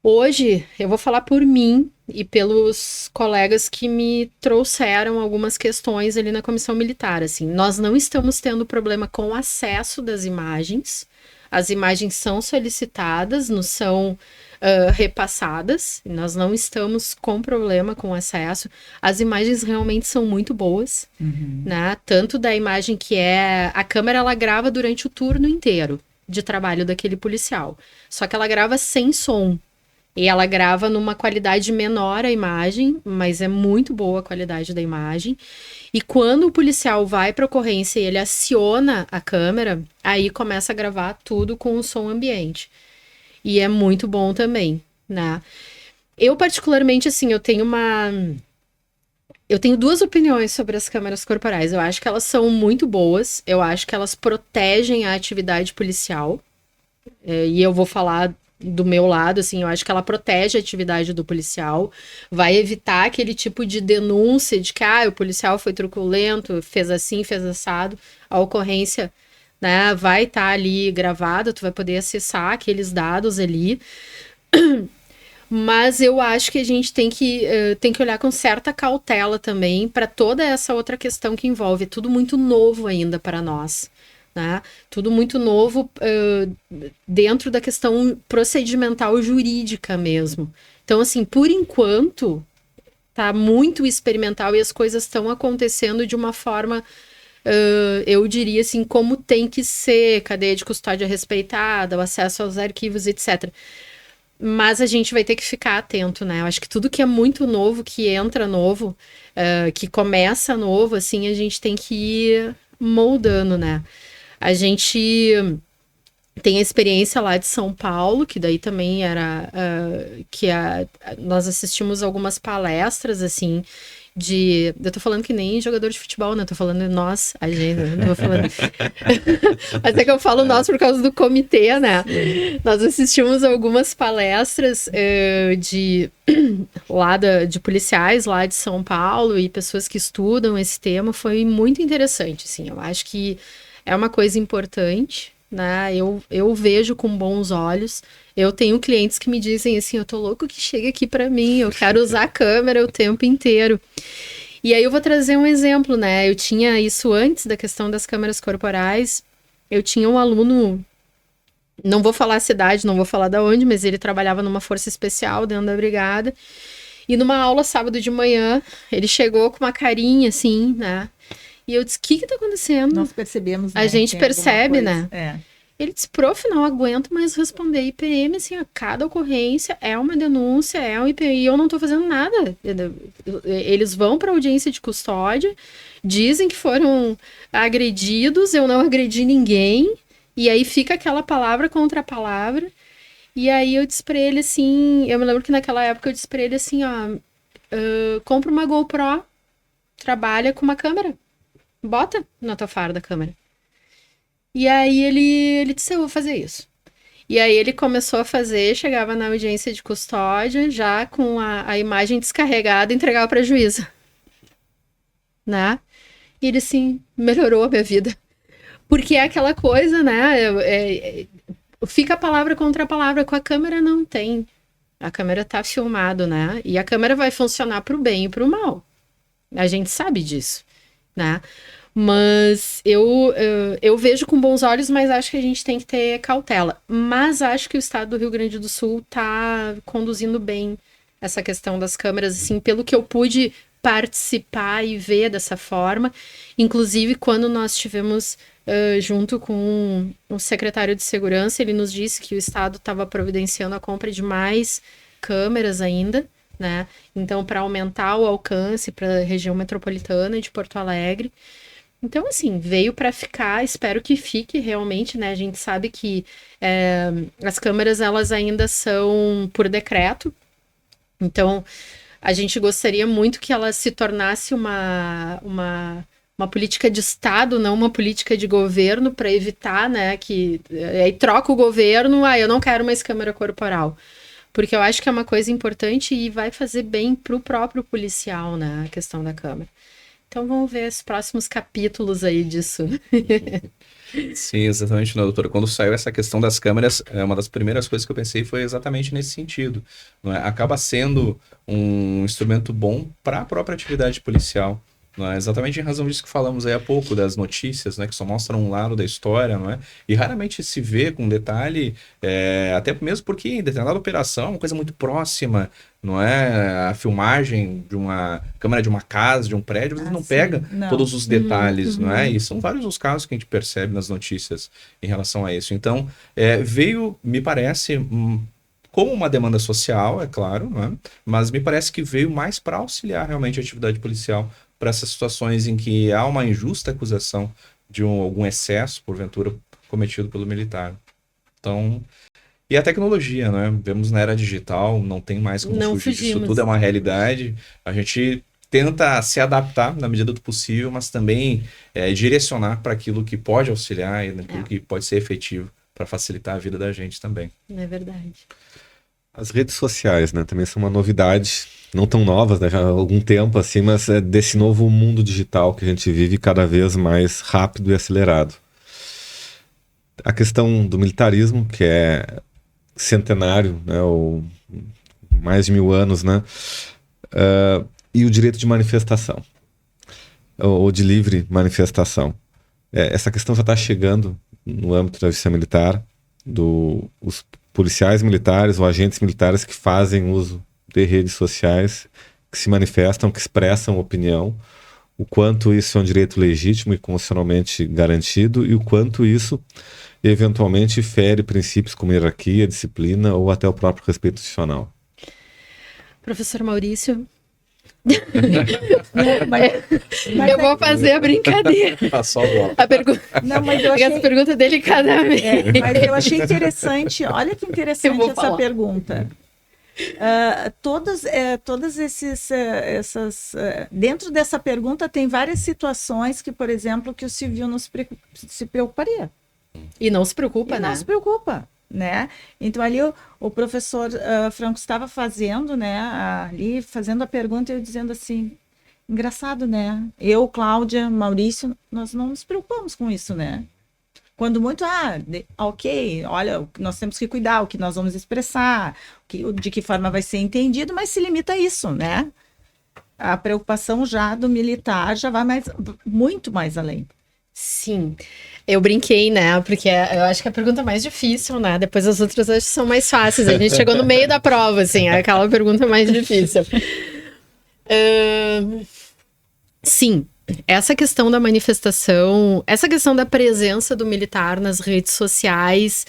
S3: Hoje, eu vou falar por mim e pelos colegas que me trouxeram algumas questões ali na comissão militar, assim, nós não estamos tendo problema com o acesso das imagens, as imagens são solicitadas, nos são repassadas, nós não estamos com problema com acesso, as imagens realmente são muito boas, né, tanto da imagem que a câmera ela grava durante o turno inteiro de trabalho daquele policial, só que ela grava sem som. E ela grava numa qualidade menor a imagem, mas é muito boa a qualidade da imagem. E quando o policial vai para a ocorrência e ele aciona a câmera, aí começa a gravar tudo com o som ambiente. E é muito bom também, né? Eu, particularmente, assim, eu tenho duas opiniões sobre as câmeras corporais. Eu acho que elas são muito boas, eu acho que elas protegem a atividade policial. E eu vou falar do meu lado, assim, eu acho que ela protege a atividade do policial, vai evitar aquele tipo de denúncia de que, o policial foi truculento, fez assim, fez assado, a ocorrência, né, vai estar ali gravada, tu vai poder acessar aqueles dados ali, mas eu acho que a gente tem que olhar com certa cautela também para toda essa outra questão que envolve, é tudo muito novo ainda para nós. Né? Tudo muito novo dentro da questão procedimental jurídica mesmo. Então, assim, por enquanto, tá muito experimental e as coisas estão acontecendo de uma forma, eu diria assim, como tem que ser, cadeia de custódia respeitada, o acesso aos arquivos, etc. Mas a gente vai ter que ficar atento, né? Eu acho que tudo que é muito novo, que entra novo, que começa novo, assim, a gente tem que ir moldando, né? A gente tem a experiência lá de São Paulo, que daí também era... nós assistimos algumas palestras, assim, eu tô falando que nem jogador de futebol, né? Tô falando nós, a gente, não tô falando... Mas é que eu falo nós por causa do comitê, né? Nós assistimos algumas palestras de policiais lá de São Paulo e pessoas que estudam esse tema. Foi muito interessante, assim. Eu acho que é uma coisa importante, né? Eu vejo com bons olhos. Eu tenho clientes que me dizem assim, eu tô louco que chegue aqui para mim, eu quero usar a câmera o tempo inteiro. E aí eu vou trazer um exemplo, né? Eu tinha isso antes da questão das câmeras corporais. Eu tinha um aluno, não vou falar a cidade, não vou falar da onde, mas ele trabalhava numa força especial dentro da brigada. E numa aula sábado de manhã, ele chegou com uma carinha assim, né? E eu disse, o que tá acontecendo?
S4: Nós percebemos, né?
S3: A gente percebe, né?
S4: É.
S3: Ele disse, prof, não aguento mais responder IPM, assim, a cada ocorrência é uma denúncia, é um IPM, e eu não tô fazendo nada. Eles vão pra audiência de custódia, dizem que foram agredidos, eu não agredi ninguém, e aí fica aquela palavra contra a palavra, e aí eu disse pra ele, assim, eu me lembro que naquela época eu disse pra ele, assim, compra uma GoPro, trabalha com uma câmera. Bota na tua farda a câmera. E aí ele disse, eu vou fazer isso. E aí ele começou a fazer, chegava na audiência de custódia, já com a imagem descarregada, entregava para a juíza. Né? E ele, assim, melhorou a minha vida. Porque é aquela coisa, né? Fica a palavra contra a palavra. Com a câmera não tem. A câmera tá filmado, né? E a câmera vai funcionar pro bem e pro mal. A gente sabe disso. Né? Mas eu vejo com bons olhos, mas acho que a gente tem que ter cautela. Mas acho que o estado do Rio Grande do Sul está conduzindo bem essa questão das câmeras, assim, pelo que eu pude participar e ver dessa forma. Inclusive, quando nós estivemos junto com o secretário de Segurança, ele nos disse que o estado estava providenciando a compra de mais câmeras ainda, né? Então, para aumentar o alcance para a região metropolitana de Porto Alegre. Então, assim, veio para ficar, espero que fique realmente, né? A gente sabe que as câmaras, elas ainda são por decreto. Então, a gente gostaria muito que ela se tornasse uma política de Estado, não uma política de governo, para evitar, né, que aí troca o governo, eu não quero mais câmara corporal. Porque eu acho que é uma coisa importante e vai fazer bem para o próprio policial, né, a questão da câmara. Então vamos ver os próximos capítulos aí disso.
S5: Sim, exatamente, né, doutora? Quando saiu essa questão das câmeras, uma das primeiras coisas que eu pensei foi exatamente nesse sentido. Não é? Acaba sendo um instrumento bom para a própria atividade policial. Não é? Exatamente em razão disso que falamos aí há pouco, das notícias, né, que só mostram um lado da história, não é? E raramente se vê com detalhe, até mesmo porque em determinada operação é uma coisa muito próxima, não é? A filmagem de uma câmera de uma casa, de um prédio, você não pega todos os detalhes, não é? E são vários os casos que a gente percebe nas notícias em relação a isso. Então, veio, me parece, como uma demanda social, é claro, não é? Mas me parece que veio mais para auxiliar realmente a atividade policial para essas situações em que há uma injusta acusação de algum excesso, porventura, cometido pelo militar. Então, e a tecnologia, né? Vemos na era digital, não tem mais como fugir disso, tudo é uma realidade. A gente tenta se adaptar na medida do possível, mas também direcionar para aquilo que pode auxiliar e naquilo que pode ser efetivo para facilitar a vida da gente também.
S3: É verdade.
S2: As redes sociais, né, também são uma novidade, não tão novas, né, já há algum tempo, assim, mas é desse novo mundo digital que a gente vive cada vez mais rápido e acelerado. A questão do militarismo, que é centenário, né, ou mais de 1000 anos, né, e o direito de manifestação, ou de livre manifestação. Essa questão já está chegando no âmbito da justiça militar, os policiais militares ou agentes militares que fazem uso de redes sociais, que se manifestam, que expressam opinião, o quanto isso é um direito legítimo e constitucionalmente garantido e o quanto isso eventualmente fere princípios como hierarquia, disciplina ou até o próprio respeito institucional.
S3: Professor Maurício, eu vou fazer a brincadeira.
S5: Passou a bola.
S4: Não, mas eu achei...
S3: Essa pergunta é delicadamente.
S4: Mas eu achei interessante, olha que interessante essa pergunta. Todas essas dentro dessa pergunta tem várias situações que, por exemplo, que o civil não se preocuparia.
S3: E não se preocupa, né?
S4: Não se preocupa. Né? Então ali o professor Franco estava fazendo, né, ali fazendo a pergunta e eu dizendo assim, engraçado, né? Eu, Cláudia, Maurício, nós não nos preocupamos com isso, né? Quando muito, ok, olha, nós temos que cuidar, o que nós vamos expressar, de que forma vai ser entendido, mas se limita a isso, né? A preocupação já do militar já vai muito mais além.
S3: Sim, eu brinquei, né, porque eu acho que é a pergunta mais difícil, né, depois as outras acho que são mais fáceis, a gente chegou no meio da prova, assim, é aquela pergunta mais difícil. Sim, essa questão da manifestação, essa questão da presença do militar nas redes sociais,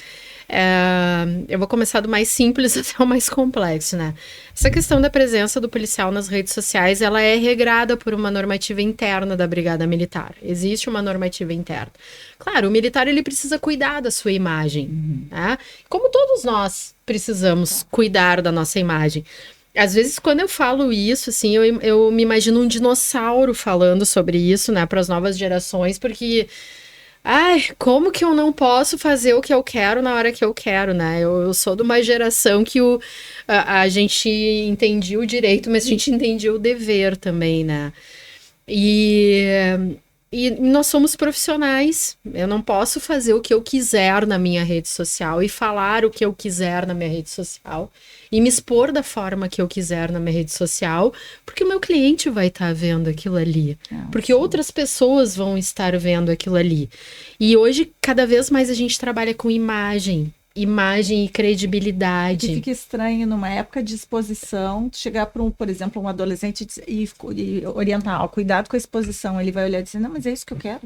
S3: eu vou começar do mais simples até o mais complexo, né? Essa questão da presença do policial nas redes sociais, ela é regrada por uma normativa interna da Brigada Militar. Existe uma normativa interna. Claro, o militar, ele precisa cuidar da sua imagem, né? Como todos nós precisamos cuidar da nossa imagem. Às vezes, quando eu falo isso, assim, eu me imagino um dinossauro falando sobre isso, né, para as novas gerações, porque... como que eu não posso fazer o que eu quero na hora que eu quero, né? Eu sou de uma geração que a gente entendia o direito, mas a gente entendia o dever também, né? E nós somos profissionais, eu não posso fazer o que eu quiser na minha rede social e falar o que eu quiser na minha rede social e me expor da forma que eu quiser na minha rede social, porque o meu cliente vai estar vendo aquilo ali, porque outras pessoas vão estar vendo aquilo ali. E hoje, cada vez mais a gente trabalha com imagem e credibilidade.
S4: E fica estranho numa época de exposição, chegar para por exemplo, um adolescente e orientar, cuidado com a exposição, ele vai olhar e dizer, não, mas é isso que eu quero.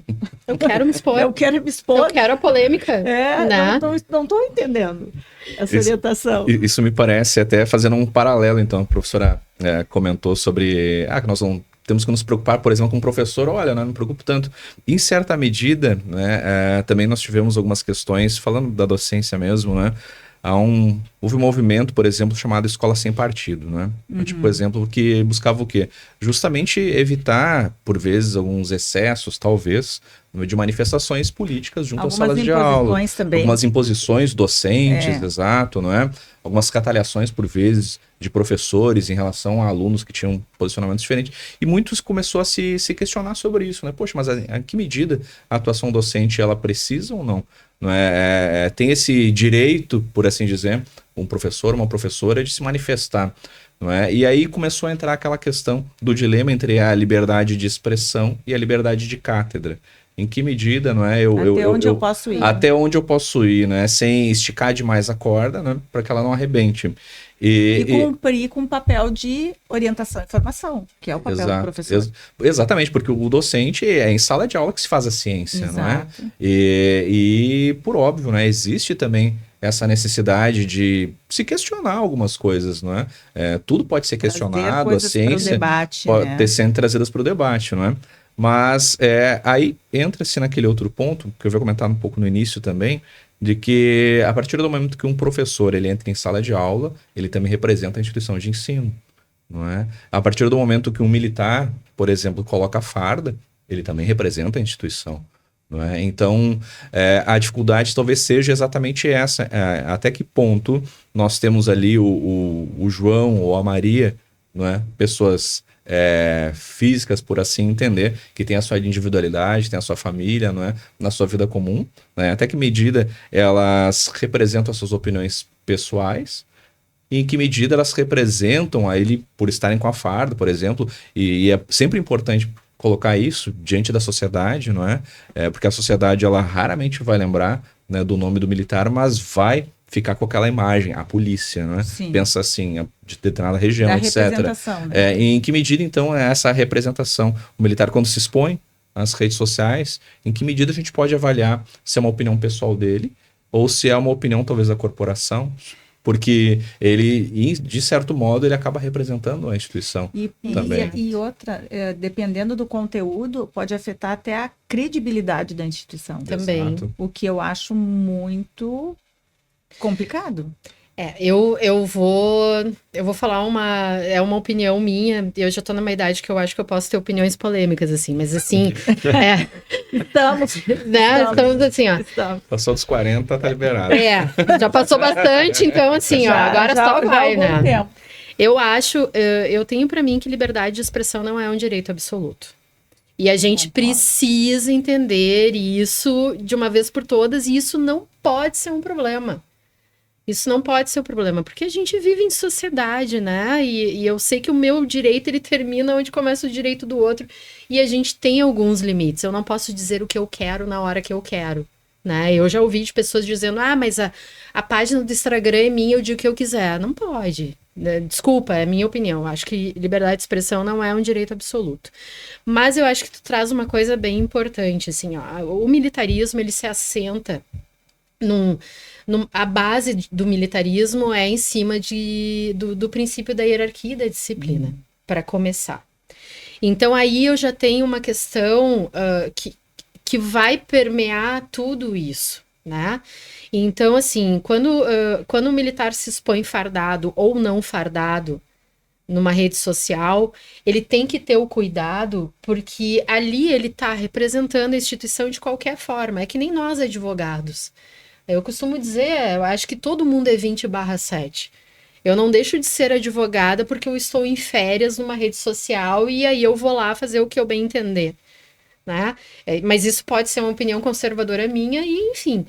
S3: Eu quero me expor.
S4: Eu quero me expor.
S3: Eu quero a polêmica. Né?
S4: Não estou entendendo essa orientação.
S5: Isso me parece até fazendo um paralelo, então, a professora comentou sobre que nós não temos que nos preocupar, por exemplo, com o professor, olha, não me preocupo tanto. Em certa medida, né, também nós tivemos algumas questões, falando da docência mesmo, né, houve um movimento, por exemplo, chamado Escola Sem Partido, né? Tipo, exemplo, que buscava o quê? Justamente evitar, por vezes, alguns excessos, talvez, de manifestações políticas junto às salas de aula.
S4: Também.
S5: Algumas imposições docentes, exato, não é? Algumas cataliações, por vezes, de professores em relação a alunos que tinham posicionamentos diferentes. E muitos começou a se questionar sobre isso, né? Poxa, mas em que medida a atuação docente, ela precisa ou não? Não tem esse direito, por assim dizer, um professor, uma professora, de se manifestar. Não é? E aí começou a entrar aquela questão do dilema entre a liberdade de expressão e a liberdade de cátedra. Em que medida, não é?
S4: Até onde eu posso ir.
S5: Até onde eu posso ir, né? Sem esticar demais a corda, né? Para que ela não arrebente.
S4: E cumprir com o papel de orientação e formação, que é o papel do professor.
S5: Exatamente, porque o docente é em sala de aula que se faz a ciência,
S4: Exato.
S5: não é? E por óbvio, né? Existe também essa necessidade de se questionar algumas coisas, não é? Tudo pode ser questionado, a ciência
S4: debate,
S5: pode
S4: né?
S5: ser trazidas para o debate, não é? Mas aí entra-se naquele outro ponto, que eu vou comentar um pouco no início também, de que a partir do momento que um professor ele entra em sala de aula, ele também representa a instituição de ensino, não é? A partir do momento que um militar, por exemplo, coloca a farda, ele também representa a instituição, não é? Então, a dificuldade talvez seja exatamente essa, até que ponto nós temos ali o João ou a Maria, não é? Pessoas físicas, por assim entender, que tem a sua individualidade, tem a sua família, não é? Na sua vida comum, né? Até que medida elas representam as suas opiniões pessoais e em que medida elas representam a ele por estarem com a farda, por exemplo, e é sempre importante colocar isso diante da sociedade, não é? Porque a sociedade, ela raramente vai lembrar, né, do nome do militar, mas vai ficar com aquela imagem, a polícia, não é?
S4: Sim.
S5: Pensa assim, de determinada região,
S4: Da
S5: etc.
S4: representação, né?
S5: Em que medida, então, é essa representação? O militar, quando se expõe às redes sociais, em que medida a gente pode avaliar se é uma opinião pessoal dele ou se é uma opinião, talvez, da corporação? Porque ele, de certo modo, ele acaba representando a instituição também.
S4: E outra, dependendo do conteúdo, pode afetar até a credibilidade da instituição.
S3: Também.
S5: Exato.
S4: O que eu acho muito complicado.
S3: Eu vou falar uma opinião minha. Eu já tô numa idade que eu acho que eu posso ter opiniões polêmicas, assim, mas assim,
S4: Estamos.
S3: né? Estamos assim, ó.
S4: Estamos.
S5: Passou dos 40, tá liberado.
S3: Já passou bastante, então assim, ó, agora só vai,
S4: há algum
S3: né?
S4: tempo.
S3: Eu tenho pra mim que liberdade de expressão não é um direito absoluto. E a gente precisa entender isso de uma vez por todas, e isso não pode ser um problema. Isso não pode ser um problema, porque a gente vive em sociedade, né? E eu sei que o meu direito, ele termina onde começa o direito do outro. E a gente tem alguns limites. Eu não posso dizer o que eu quero na hora que eu quero, né? Eu já ouvi de pessoas dizendo, mas a página do Instagram é minha, eu digo o que eu quiser. Não pode. Desculpa, é minha opinião. Acho que liberdade de expressão não é um direito absoluto. Mas eu acho que tu traz uma coisa bem importante, assim, ó. O militarismo, ele se assenta a base do militarismo é em cima do princípio da hierarquia e da disciplina, para começar. Então, aí eu já tenho uma questão que vai permear tudo isso, né? Então, assim, quando o militar se expõe fardado ou não fardado numa rede social, ele tem que ter o cuidado, porque ali ele está representando a instituição de qualquer forma. É que nem nós, advogados. Eu costumo dizer, eu acho que todo mundo é 20/7. Eu não deixo de ser advogada porque eu estou em férias numa rede social e aí eu vou lá fazer o que eu bem entender, né? Mas isso pode ser uma opinião conservadora minha e, enfim.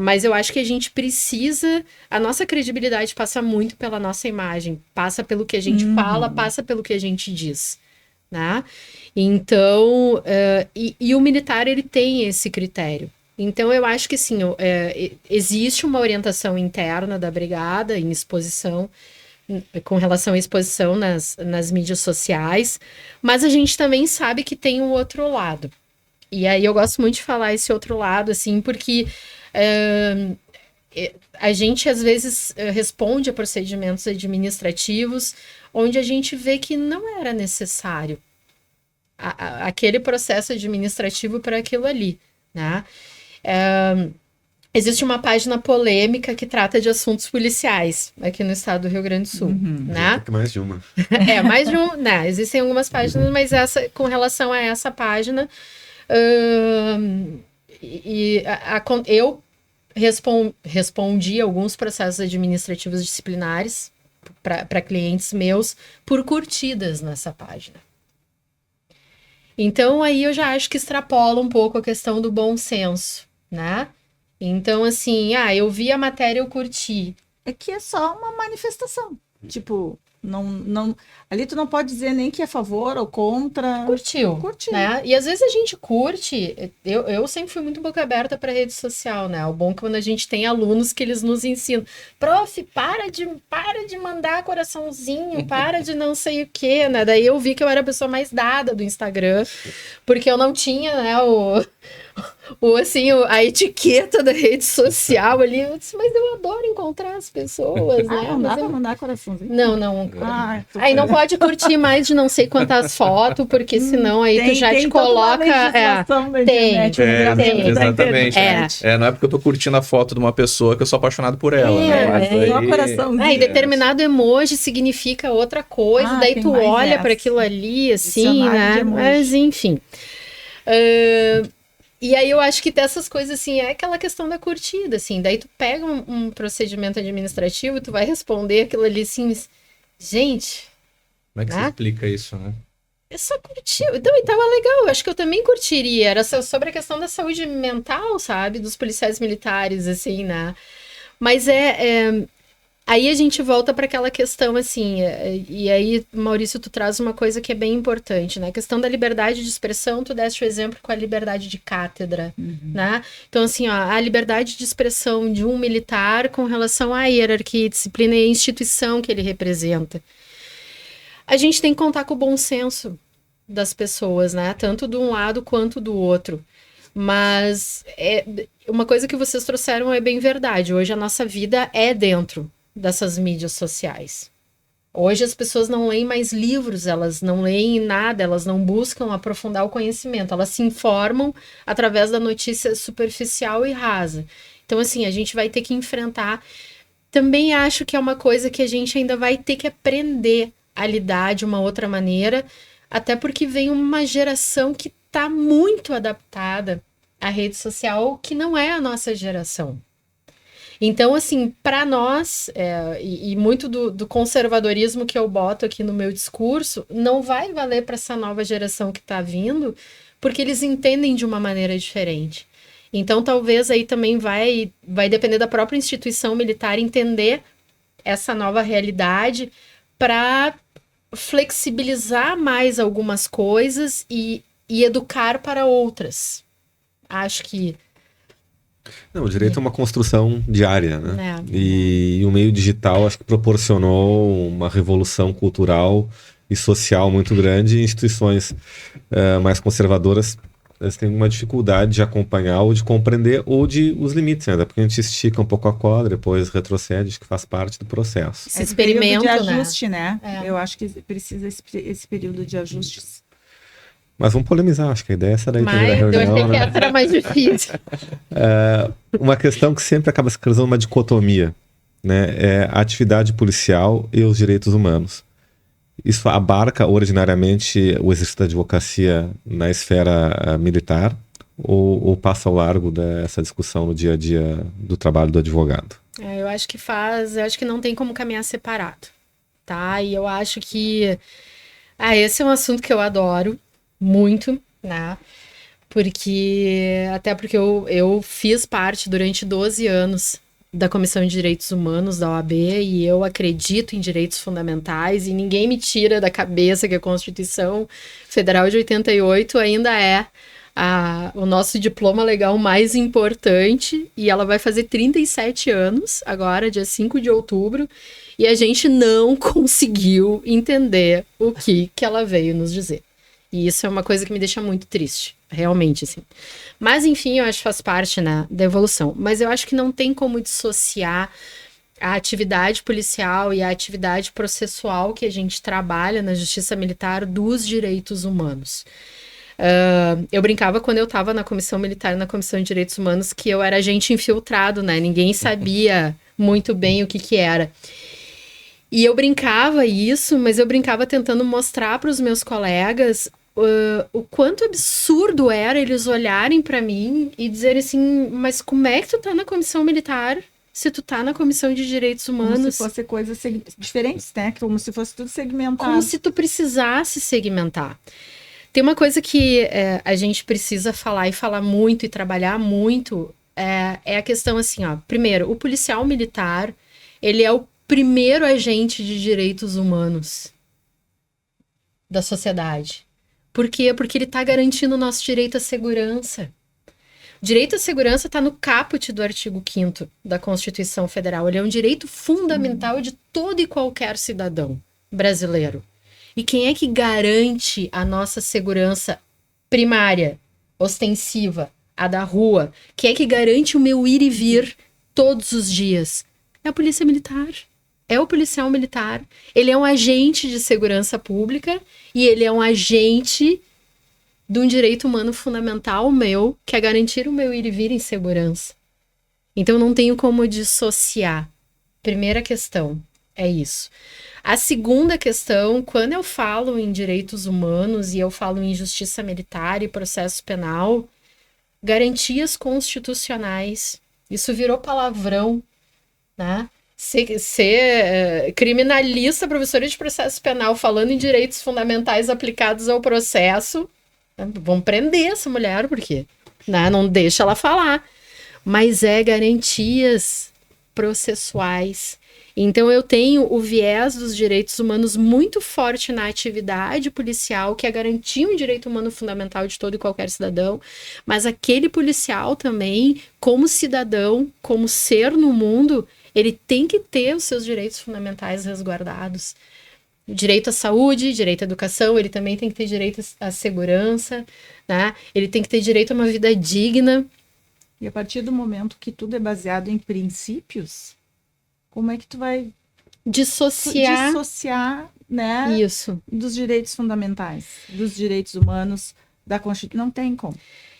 S3: Mas eu acho que a gente precisa... A nossa credibilidade passa muito pela nossa imagem, passa pelo que a gente fala, passa pelo que a gente diz, né? Então, e o militar, ele tem esse critério. Então, eu acho que, sim, existe uma orientação interna da brigada em exposição, com relação à exposição nas mídias sociais, mas a gente também sabe que tem um outro lado. E aí eu gosto muito de falar esse outro lado, assim, porque a gente, às vezes, responde a procedimentos administrativos onde a gente vê que não era necessário, aquele processo administrativo para aquilo ali, né? Existe uma página polêmica que trata de assuntos policiais aqui no estado do Rio Grande do Sul, né?
S2: Tem mais de uma.
S3: Mais de um, né? Existem algumas páginas, mas essa, com relação a essa página, eu respondi alguns processos administrativos disciplinares para clientes meus por curtidas nessa página. Então, aí eu já acho que extrapola um pouco a questão do bom senso, né? Então, assim, eu vi a matéria, eu curti.
S4: É que é só uma manifestação. Tipo, não, ali tu não pode dizer nem que é a favor ou contra.
S3: Curtiu. Né? E às vezes a gente curte. Eu sempre fui muito boca aberta para rede social, né? O bom é quando a gente tem alunos que eles nos ensinam. Prof, para de mandar coraçãozinho, para de não sei o quê, né? Daí eu vi que eu era a pessoa mais dada do Instagram, porque eu não tinha, né, a etiqueta da rede social ali. Eu disse, mas eu adoro encontrar as pessoas, né?
S4: Não dá pra mandar coraçãozinho?
S3: Não. Aí não pode curtir mais de não sei quantas fotos, porque senão aí tu já te coloca... Tem.
S5: Exatamente. Não é porque eu tô curtindo a foto de uma pessoa que eu sou apaixonado por ela, né?
S4: Só coraçãozinho.
S3: Aí determinado emoji significa outra coisa, daí tu olha para aquilo ali, assim, né? Mas enfim... E aí eu acho que dessas coisas, assim, é aquela questão da curtida, assim. Daí tu pega um procedimento administrativo, tu vai responder aquilo ali, assim, gente...
S5: Como é que você explica isso, né?
S3: Eu só curti. Então, e tava legal, eu acho que eu também curtiria. Era sobre a questão da saúde mental, sabe? Dos policiais militares, assim, né? Mas aí a gente volta para aquela questão, assim, e aí, Maurício, tu traz uma coisa que é bem importante, né? A questão da liberdade de expressão, tu deste o exemplo com a liberdade de cátedra, né? Então, assim, a liberdade de expressão de um militar com relação à hierarquia, disciplina e instituição que ele representa. A gente tem que contar com o bom senso das pessoas, né? Tanto de um lado quanto do outro. Mas uma coisa que vocês trouxeram é bem verdade. Hoje a nossa vida é dentro dessas mídias sociais. Hoje as pessoas não leem mais livros, elas não leem nada, elas não buscam aprofundar o conhecimento, elas se informam através da notícia superficial e rasa. Então, assim, a gente vai ter que enfrentar. Também acho que é uma coisa que a gente ainda vai ter que aprender a lidar de uma outra maneira, até porque vem uma geração que está muito adaptada à rede social, que não é a nossa geração. Então, assim, para nós, e muito do conservadorismo que eu boto aqui no meu discurso, não vai valer para essa nova geração que está vindo, porque eles entendem de uma maneira diferente. Então, talvez aí também vai depender da própria instituição militar entender essa nova realidade para flexibilizar mais algumas coisas e educar para outras. Acho que...
S2: Não, o direito é uma construção diária, né? E o meio digital acho que proporcionou uma revolução cultural e social muito grande, e instituições mais conservadoras elas têm uma dificuldade de acompanhar ou de compreender ou de os limites, né? Porque a gente estica um pouco a corda, depois retrocede, acho que faz parte do processo.
S3: Esse experimento,
S4: de ajuste, né? Eu acho que precisa esse período de ajustes.
S2: Mas vamos polemizar, acho que a ideia é essa daí.
S3: Mas eu achei que essa era mais difícil.
S2: Uma questão que sempre acaba se causando uma dicotomia, né? É a atividade policial e os direitos humanos. Isso abarca originariamente o exercício da advocacia na esfera militar ou passa ao largo dessa discussão no dia a dia do trabalho do advogado?
S3: Eu acho que não tem como caminhar separado, tá? E eu acho que esse é um assunto que eu adoro muito, né? Porque eu fiz parte durante 12 anos da Comissão de Direitos Humanos da OAB e eu acredito em direitos fundamentais e ninguém me tira da cabeça que a Constituição Federal de 88 ainda é o nosso diploma legal mais importante e ela vai fazer 37 anos agora, dia 5 de outubro, e a gente não conseguiu entender o que ela veio nos dizer. E isso é uma coisa que me deixa muito triste, realmente, assim. Mas, enfim, eu acho que faz parte, né, da evolução. Mas eu acho que não tem como dissociar a atividade policial e a atividade processual que a gente trabalha na Justiça Militar dos direitos humanos. Eu brincava quando eu estava na Comissão Militar e na Comissão de Direitos Humanos que eu era agente infiltrado, né? Ninguém sabia muito bem o que era. E eu brincava isso, mas eu brincava tentando mostrar para os meus colegas o quanto absurdo era eles olharem para mim e dizerem assim, mas como é que tu tá na Comissão Militar se tu tá na Comissão de Direitos Humanos?
S4: Como se fosse coisas diferentes, né? Como se fosse tudo segmentado.
S3: Como se tu precisasse segmentar. Tem uma coisa que a gente precisa falar e falar muito e trabalhar muito, é a questão assim, ó. Primeiro, o policial militar, ele é o primeiro agente de direitos humanos da sociedade. Por quê? Porque ele está garantindo o nosso direito à segurança. O direito à segurança está no caput do artigo 5º da Constituição Federal. Ele é um direito fundamental de todo e qualquer cidadão brasileiro. E quem é que garante a nossa segurança primária, ostensiva, a da rua? Quem é que garante o meu ir e vir todos os dias? É a Polícia Militar. É o policial militar. Ele é um agente de segurança pública e ele é um agente de um direito humano fundamental meu, que é garantir o meu ir e vir em segurança. Então, não tenho como dissociar. Primeira questão é isso. A segunda questão, quando eu falo em direitos humanos e eu falo em justiça militar e processo penal, garantias constitucionais, isso virou palavrão, né? Ser criminalista, professora de processo penal, falando em direitos fundamentais aplicados ao processo, né? Vão prender essa mulher, porque, né? Não deixa ela falar. Mas garantias processuais. Então, eu tenho o viés dos direitos humanos muito forte na atividade policial, que é garantir um direito humano fundamental de todo e qualquer cidadão, mas aquele policial também, como cidadão, como ser no mundo, ele tem que ter os seus direitos fundamentais resguardados. Direito à saúde, direito à educação, ele também tem que ter direito à segurança, né? Ele tem que ter direito a uma vida digna.
S4: E a partir do momento que tudo é baseado em princípios, como é que tu vai dissociar, né,
S3: isso,
S4: dos direitos fundamentais, dos direitos humanos, da Constituição? Não tem como.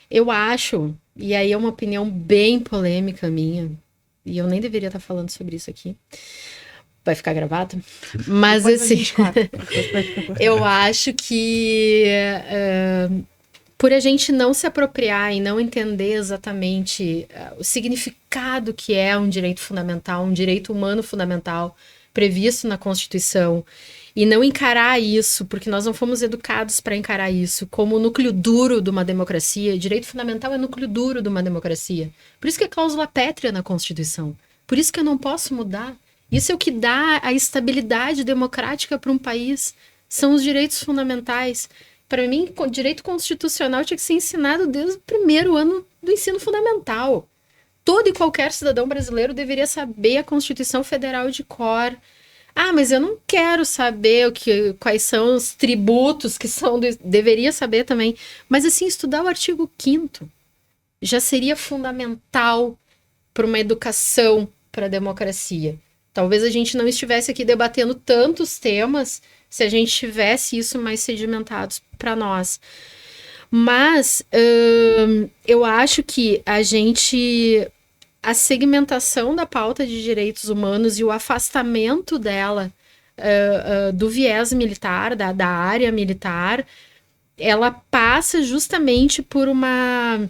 S3: Eu acho, e aí é uma opinião bem polêmica minha, e eu nem deveria estar falando sobre isso aqui. Vai ficar gravado? Mas assim, eu acho que por a gente não se apropriar e não entender exatamente o significado que é um direito fundamental, um direito humano fundamental previsto na Constituição, e não encarar isso, porque nós não fomos educados para encarar isso como o núcleo duro de uma democracia. Direito fundamental é núcleo duro de uma democracia. Por isso que é cláusula pétrea na Constituição. Por isso que eu não posso mudar. Isso é o que dá a estabilidade democrática para um país. São os direitos fundamentais. Para mim, o direito constitucional tinha que ser ensinado desde o primeiro ano do ensino fundamental. Todo e qualquer cidadão brasileiro deveria saber a Constituição Federal de cor. Ah, mas eu não quero saber quais são os tributos que são... Deveria saber também. Mas, assim, estudar o artigo 5º já seria fundamental para uma educação para a democracia. Talvez a gente não estivesse aqui debatendo tantos temas se a gente tivesse isso mais sedimentados para nós. Mas eu acho que a segmentação da pauta de direitos humanos e o afastamento dela do viés militar, da área militar, ela passa justamente por uma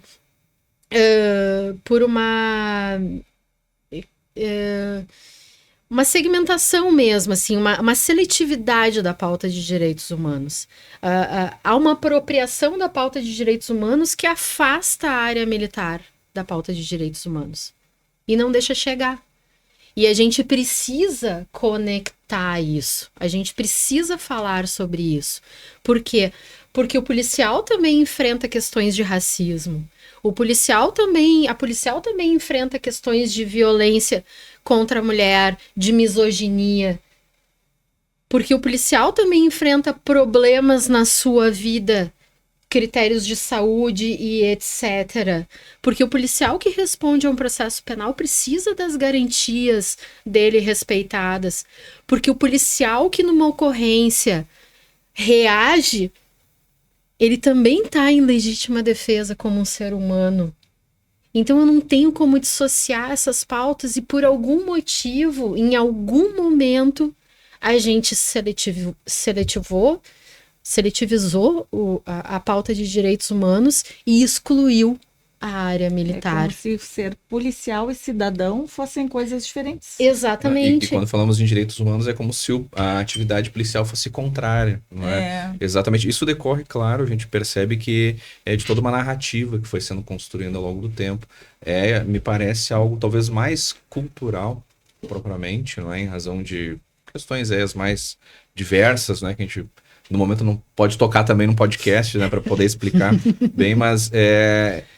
S3: segmentação mesmo, assim, uma seletividade da pauta de direitos humanos. Há uma apropriação da pauta de direitos humanos que afasta a área militar da pauta de direitos humanos e não deixa chegar. E a gente precisa conectar isso. A gente precisa falar sobre isso. Por quê? Porque o policial também enfrenta questões de racismo. A policial também enfrenta questões de violência contra a mulher, de misoginia. Porque o policial também enfrenta problemas na sua vida critérios de saúde e etc. Porque o policial que responde a um processo penal precisa das garantias dele respeitadas. Porque o policial que numa ocorrência reage, ele também está em legítima defesa como um ser humano. Então eu não tenho como dissociar essas pautas e por algum motivo, em algum momento, a gente seletivizou a pauta de direitos humanos e excluiu a área militar.
S4: É como se ser policial e cidadão fossem coisas diferentes.
S3: Exatamente.
S5: E quando falamos em direitos humanos, é como se a atividade policial fosse contrária, não é? Exatamente. Isso decorre, claro, a gente percebe que é de toda uma narrativa que foi sendo construída ao longo do tempo. Me parece algo talvez mais cultural, propriamente, não é? Em razão de questões as mais diversas, né? Que a gente, no momento, não pode tocar também no podcast, né? Para poder explicar bem, mas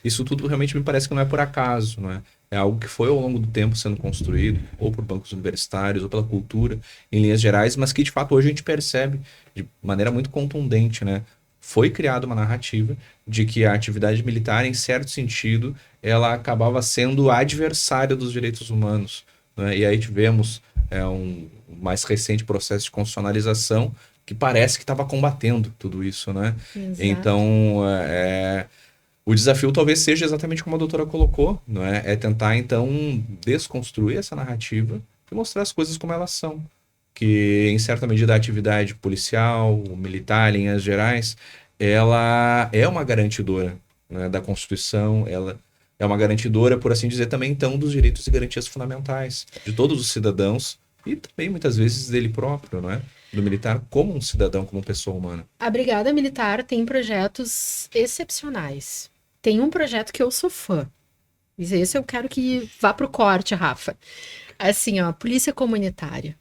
S5: isso tudo realmente me parece que não é por acaso, não é? É algo que foi ao longo do tempo sendo construído, ou por bancos universitários, ou pela cultura, em linhas gerais, mas que, de fato, hoje a gente percebe de maneira muito contundente, né? Foi criada uma narrativa de que a atividade militar, em certo sentido, ela acabava sendo adversária dos direitos humanos, né? E aí tivemos um mais recente processo de constitucionalização que parece que estava combatendo tudo isso, né?
S3: Exato.
S5: Então, o desafio talvez seja exatamente como a doutora colocou, não é? É tentar, então, desconstruir essa narrativa e mostrar as coisas como elas são. Que, em certa medida, a atividade policial, militar, em linhas gerais, ela é uma garantidora, né, da Constituição, ela é uma garantidora, por assim dizer, também, então, dos direitos e garantias fundamentais de todos os cidadãos e também, muitas vezes, dele próprio, não é? Do militar como um cidadão, como pessoa humana.
S3: A Brigada Militar tem projetos excepcionais. Tem um projeto que eu sou fã. Esse eu quero que vá pro corte, Rafa. Assim, ó, polícia comunitária.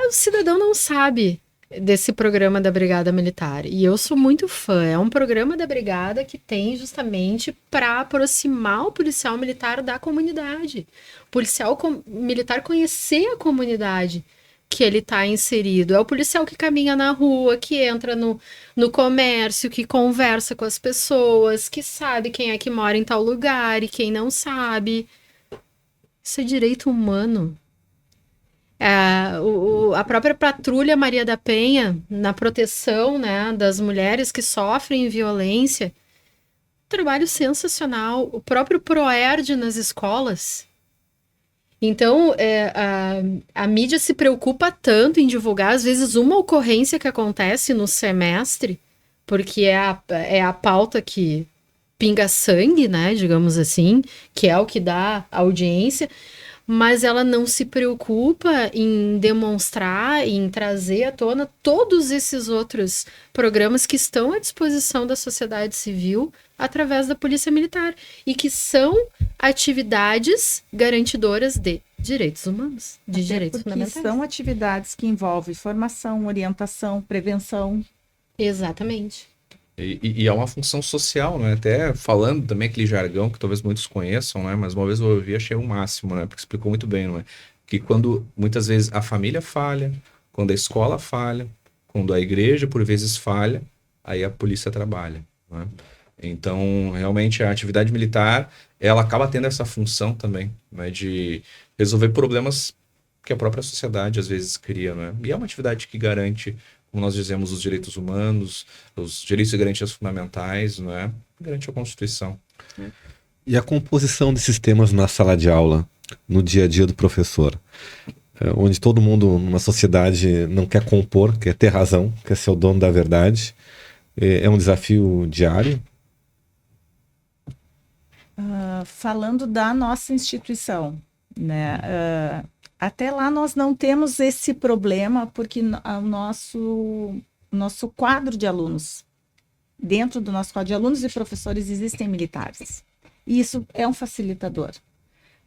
S3: O cidadão não sabe desse programa da Brigada Militar. E eu sou muito fã. É um programa da Brigada que tem justamente para aproximar o policial militar da comunidade. O policial militar conhecer a comunidade que ele está inserido. É o policial que caminha na rua, que entra no comércio, que conversa com as pessoas, que sabe quem é que mora em tal lugar e quem não sabe. Isso é direito humano. A própria Patrulha Maria da Penha, na proteção, né, das mulheres que sofrem violência, trabalho sensacional. O próprio ProERD nas escolas. Então, a mídia se preocupa tanto em divulgar, às vezes, uma ocorrência que acontece no semestre, porque é a pauta que pinga sangue, né, digamos assim, que é o que dá audiência, mas ela não se preocupa em demonstrar, em trazer à tona todos esses outros programas que estão à disposição da sociedade civil através da Polícia Militar e que são atividades garantidoras de direitos humanos, de direitos fundamentais.
S4: São atividades que envolvem formação, orientação, prevenção.
S3: Exatamente.
S5: E é uma função social, né? Até falando também aquele jargão que talvez muitos conheçam, né? Mas uma vez eu ouvi e achei o máximo, né? Porque explicou muito bem, não é? Que quando muitas vezes a família falha, quando a escola falha, quando a igreja por vezes falha, aí a polícia trabalha, não é? Então, realmente, a atividade militar, ela acaba tendo essa função também, né? De resolver problemas que a própria sociedade às vezes cria, né? E é uma atividade que garante, como nós dizemos, os direitos humanos, os direitos e garantias fundamentais, não é? Garante a Constituição.
S2: E a composição desses temas na sala de aula, no dia a dia do professor? Onde todo mundo, numa sociedade, não quer compor, quer ter razão, quer ser o dono da verdade. É um desafio diário?
S4: Falando da nossa instituição, né? Até lá nós não temos esse problema, porque o nosso quadro de alunos, dentro do nosso quadro de alunos e professores, existem militares. E isso é um facilitador,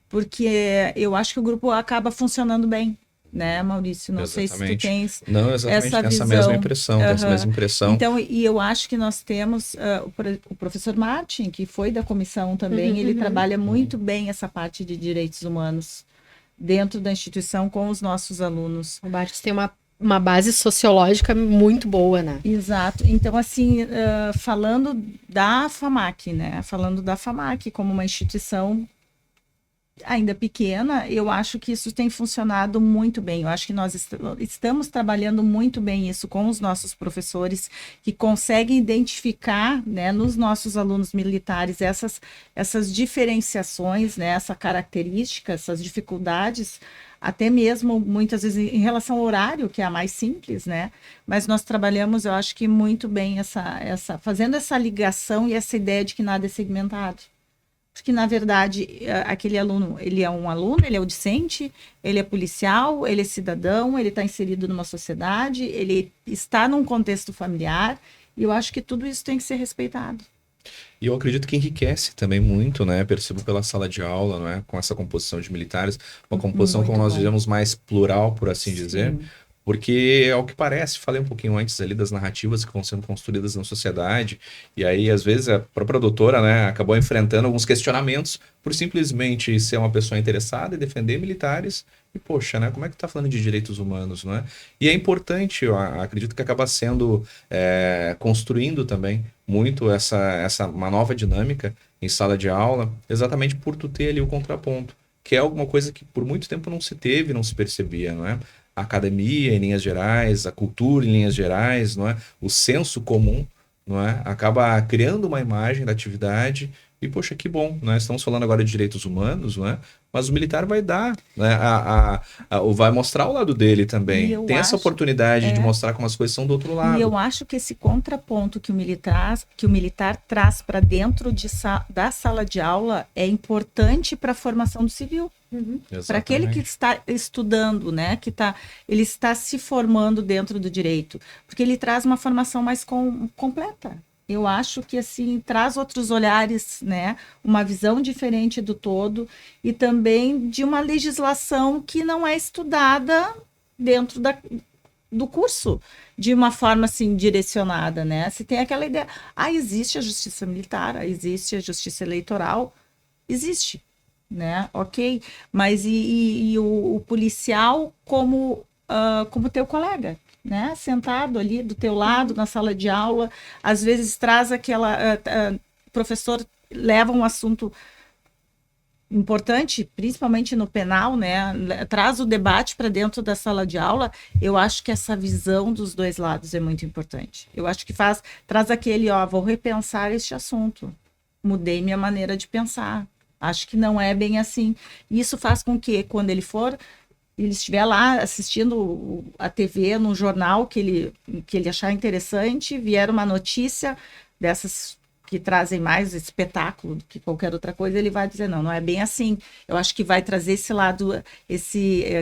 S4: porque eu acho que o grupo acaba funcionando bem, né, Maurício? Não sei se tu tens essa visão.
S5: Mesma impressão, essa mesma impressão.
S4: Então, e eu acho que nós temos o professor Martin, que foi da comissão também, ele trabalha muito bem essa parte de direitos humanos dentro da instituição com os nossos alunos.
S3: O Martins tem uma uma base sociológica muito boa, né?
S4: Exato. Então, assim, falando da FAMAC, né? Falando da FAMAC como uma instituição ainda pequena, eu acho que isso tem funcionado muito bem. Eu acho que nós estamos trabalhando muito bem isso com os nossos professores, que conseguem identificar, né, nos nossos alunos militares essas diferenciações, né, essa característica, essas dificuldades, até mesmo muitas vezes em relação ao horário, que é a mais simples, né? Mas nós trabalhamos, eu acho que muito bem fazendo essa ligação e essa ideia de que nada é segmentado. Porque, na verdade, aquele aluno, ele é um aluno, ele é o discente, ele é policial, ele é cidadão, ele está inserido numa sociedade, ele está num contexto familiar, e eu acho que tudo isso tem que ser respeitado.
S5: E eu acredito que enriquece também muito, né? Percebo pela sala de aula, não é? Com essa composição de militares, uma composição,
S4: Muito
S5: como nós
S4: bom.
S5: dizemos, mais plural, por assim dizer.
S4: Sim.
S5: Porque, ao que parece, falei um pouquinho antes ali das narrativas que vão sendo construídas na sociedade, e aí, às vezes, a própria doutora, né, acabou enfrentando alguns questionamentos por simplesmente ser uma pessoa interessada em defender militares, e, poxa, né, como é que tá falando de direitos humanos, não é? E é importante, eu acredito que acaba sendo, construindo também muito uma nova dinâmica em sala de aula, exatamente por tu ter ali o contraponto, que é alguma coisa que por muito tempo não se teve, não se percebia, não é? A academia em linhas gerais, a cultura em linhas gerais, não é? O senso comum, não é? Acaba criando uma imagem da atividade e, poxa, que bom, nós estamos falando agora de direitos humanos, não é? Mas o militar vai dar, né? Vai mostrar o lado dele também. Tem essa oportunidade de mostrar como as coisas são do outro lado.
S4: E eu acho que esse contraponto que o militar traz para dentro da sala de aula é importante para a formação do civil. Para aquele que está estudando, né, ele está se formando dentro do direito, porque ele traz uma formação mais completa. Eu acho que assim traz outros olhares, né, uma visão diferente do todo e também de uma legislação que não é estudada dentro do curso de uma forma assim direcionada, né? Se tem aquela ideia, existe a justiça militar, existe a justiça eleitoral, existe. Né? Ok, mas e o policial como teu colega, né? Sentado ali do teu lado na sala de aula, às vezes traz professor leva um assunto importante, principalmente no penal, né? Traz o debate para dentro da sala de aula. Eu acho que essa visão dos dois lados é muito importante. Eu acho que traz aquele, vou repensar este assunto, mudei minha maneira de pensar. Acho que não é bem assim. Isso faz com que, quando ele estiver lá assistindo a TV, num jornal que ele achar interessante, vier uma notícia dessas que trazem mais espetáculo do que qualquer outra coisa, ele vai dizer, não é bem assim. Eu acho que vai trazer esse lado,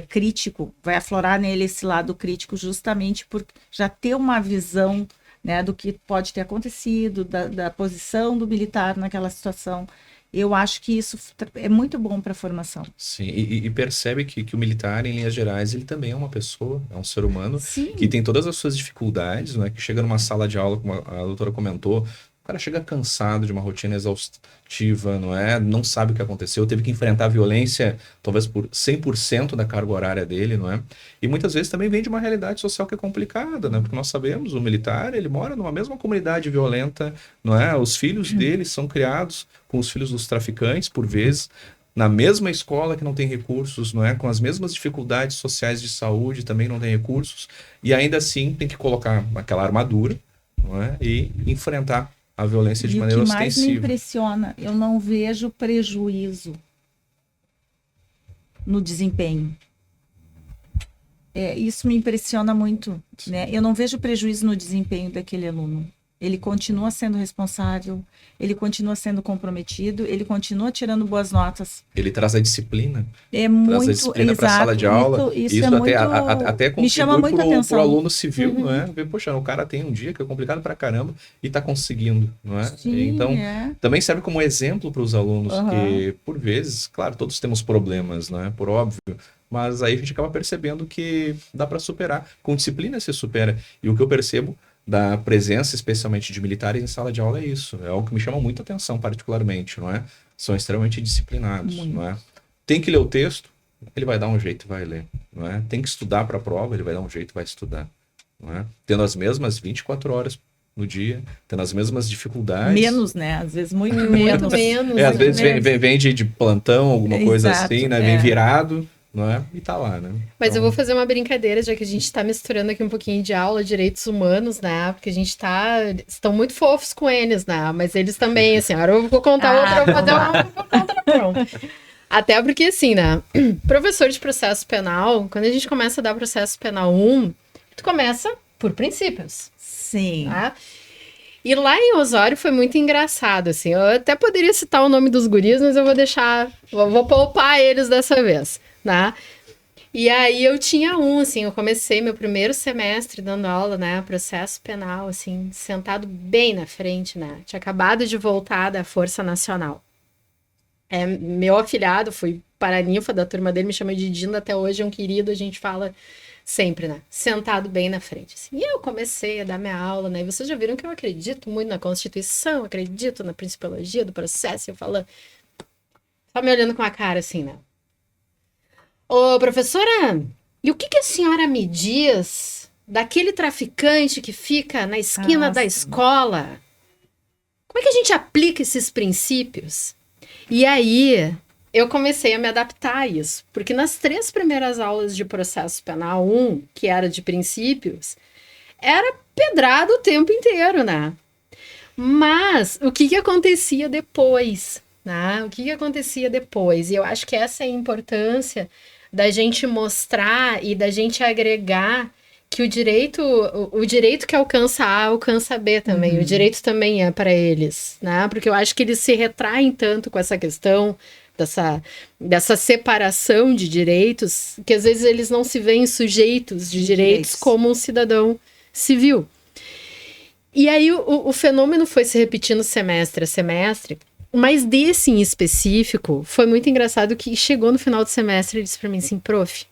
S4: crítico, vai aflorar nele esse lado crítico justamente por já ter uma visão, né, do que pode ter acontecido, da posição do militar naquela situação. Eu acho que isso é muito bom para a formação.
S5: Sim, e percebe que o militar, em linhas gerais, ele também é uma pessoa, é um ser humano,
S4: Sim.
S5: Que tem todas as suas dificuldades, né? Que chega numa sala de aula, como a doutora comentou, o cara chega cansado de uma rotina exaustiva, não é? Não sabe o que aconteceu, teve que enfrentar a violência, talvez por 100% da carga horária dele, não é? E muitas vezes também vem de uma realidade social que é complicada, né? Porque nós sabemos, o militar, ele mora numa mesma comunidade violenta, não é? Os filhos dele são criados com os filhos dos traficantes, por vezes, na mesma escola que não tem recursos, não é? Com as mesmas dificuldades sociais de saúde, também não tem recursos, e ainda assim tem que colocar aquela armadura, não é? E enfrentar a violência de maneira ostensiva. O que mais me
S4: impressiona, eu não vejo prejuízo no desempenho. Isso me impressiona muito, né? Eu não vejo prejuízo no desempenho daquele aluno. Ele continua sendo responsável, ele continua sendo comprometido, ele continua tirando boas notas.
S5: Ele traz a disciplina.
S4: É muito,
S5: traz a disciplina para a sala de aula.
S4: Isso é muito,
S5: até
S4: me chama muita atenção.
S5: Pro aluno civil, não é? Ver, poxa, o cara tem um dia que é complicado pra caramba e tá conseguindo, não é?
S4: Sim,
S5: então, também serve como exemplo para os alunos que, por vezes, claro, todos temos problemas, não é? Por óbvio. Mas aí a gente acaba percebendo que dá para superar. Com disciplina se supera. E o que eu percebo da presença, especialmente de militares em sala de aula, é isso. É algo que me chama muita atenção, particularmente, não é? São extremamente disciplinados, não é? Tem que ler o texto, ele vai dar um jeito e vai ler, não é? Tem que estudar para a prova, ele vai dar um jeito e vai estudar, não é? Tendo as mesmas 24 horas no dia, tendo as mesmas dificuldades.
S4: Menos, né? Às vezes muito
S3: Muito
S4: menos.
S3: menos.
S5: Às vezes
S4: menos.
S5: vem de plantão, alguma coisa
S4: Exato,
S5: assim, né?
S4: é.
S5: Vem virado, não é? E tá lá, né?
S3: Mas
S5: Então,
S3: eu vou fazer uma brincadeira, já que a gente tá misturando aqui um pouquinho de aula, direitos humanos, né? Porque a gente estão muito fofos com eles, né? Mas eles também, assim, agora eu vou contar outra, eu vou fazer outra. Até porque, assim, né? Professor de processo penal, quando a gente começa a dar processo penal 1, tu começa por princípios,
S4: Sim.
S3: tá? E lá em Osório foi muito engraçado, assim. Eu até poderia citar o nome dos guris, mas eu vou deixar... Vou poupar eles dessa vez, né? E aí eu tinha assim, eu comecei meu primeiro semestre dando aula, né? Processo penal, assim, sentado bem na frente, né? Tinha acabado de voltar da Força Nacional. Meu afilhado, fui paraninfa da turma dele, me chama de Dinda até hoje, é um querido, a gente fala... Sempre, né? Sentado bem na frente. Assim. E eu comecei a dar minha aula, né? E vocês já viram que eu acredito muito na Constituição, acredito na principiologia do processo. E eu falo, só me olhando com a cara assim, né? Ô, professora, e o que a senhora me diz daquele traficante que fica na esquina da escola? Como é que a gente aplica esses princípios? E aí... eu comecei a me adaptar a isso, porque nas 3 primeiras aulas de processo penal 1, que era de princípios, era pedrado o tempo inteiro, né? Mas o que acontecia depois, né? O que acontecia depois? E eu acho que essa é a importância da gente mostrar e da gente agregar que o direito que alcança A, alcança B também. O direito também é para eles, né? Porque eu acho que eles se retraem tanto com essa questão dessa separação de direitos, que às vezes eles não se veem sujeitos de direitos como um cidadão civil. E aí o fenômeno foi se repetindo semestre a semestre, mas desse em específico, foi muito engraçado que chegou no final do semestre e disse para mim assim, prof,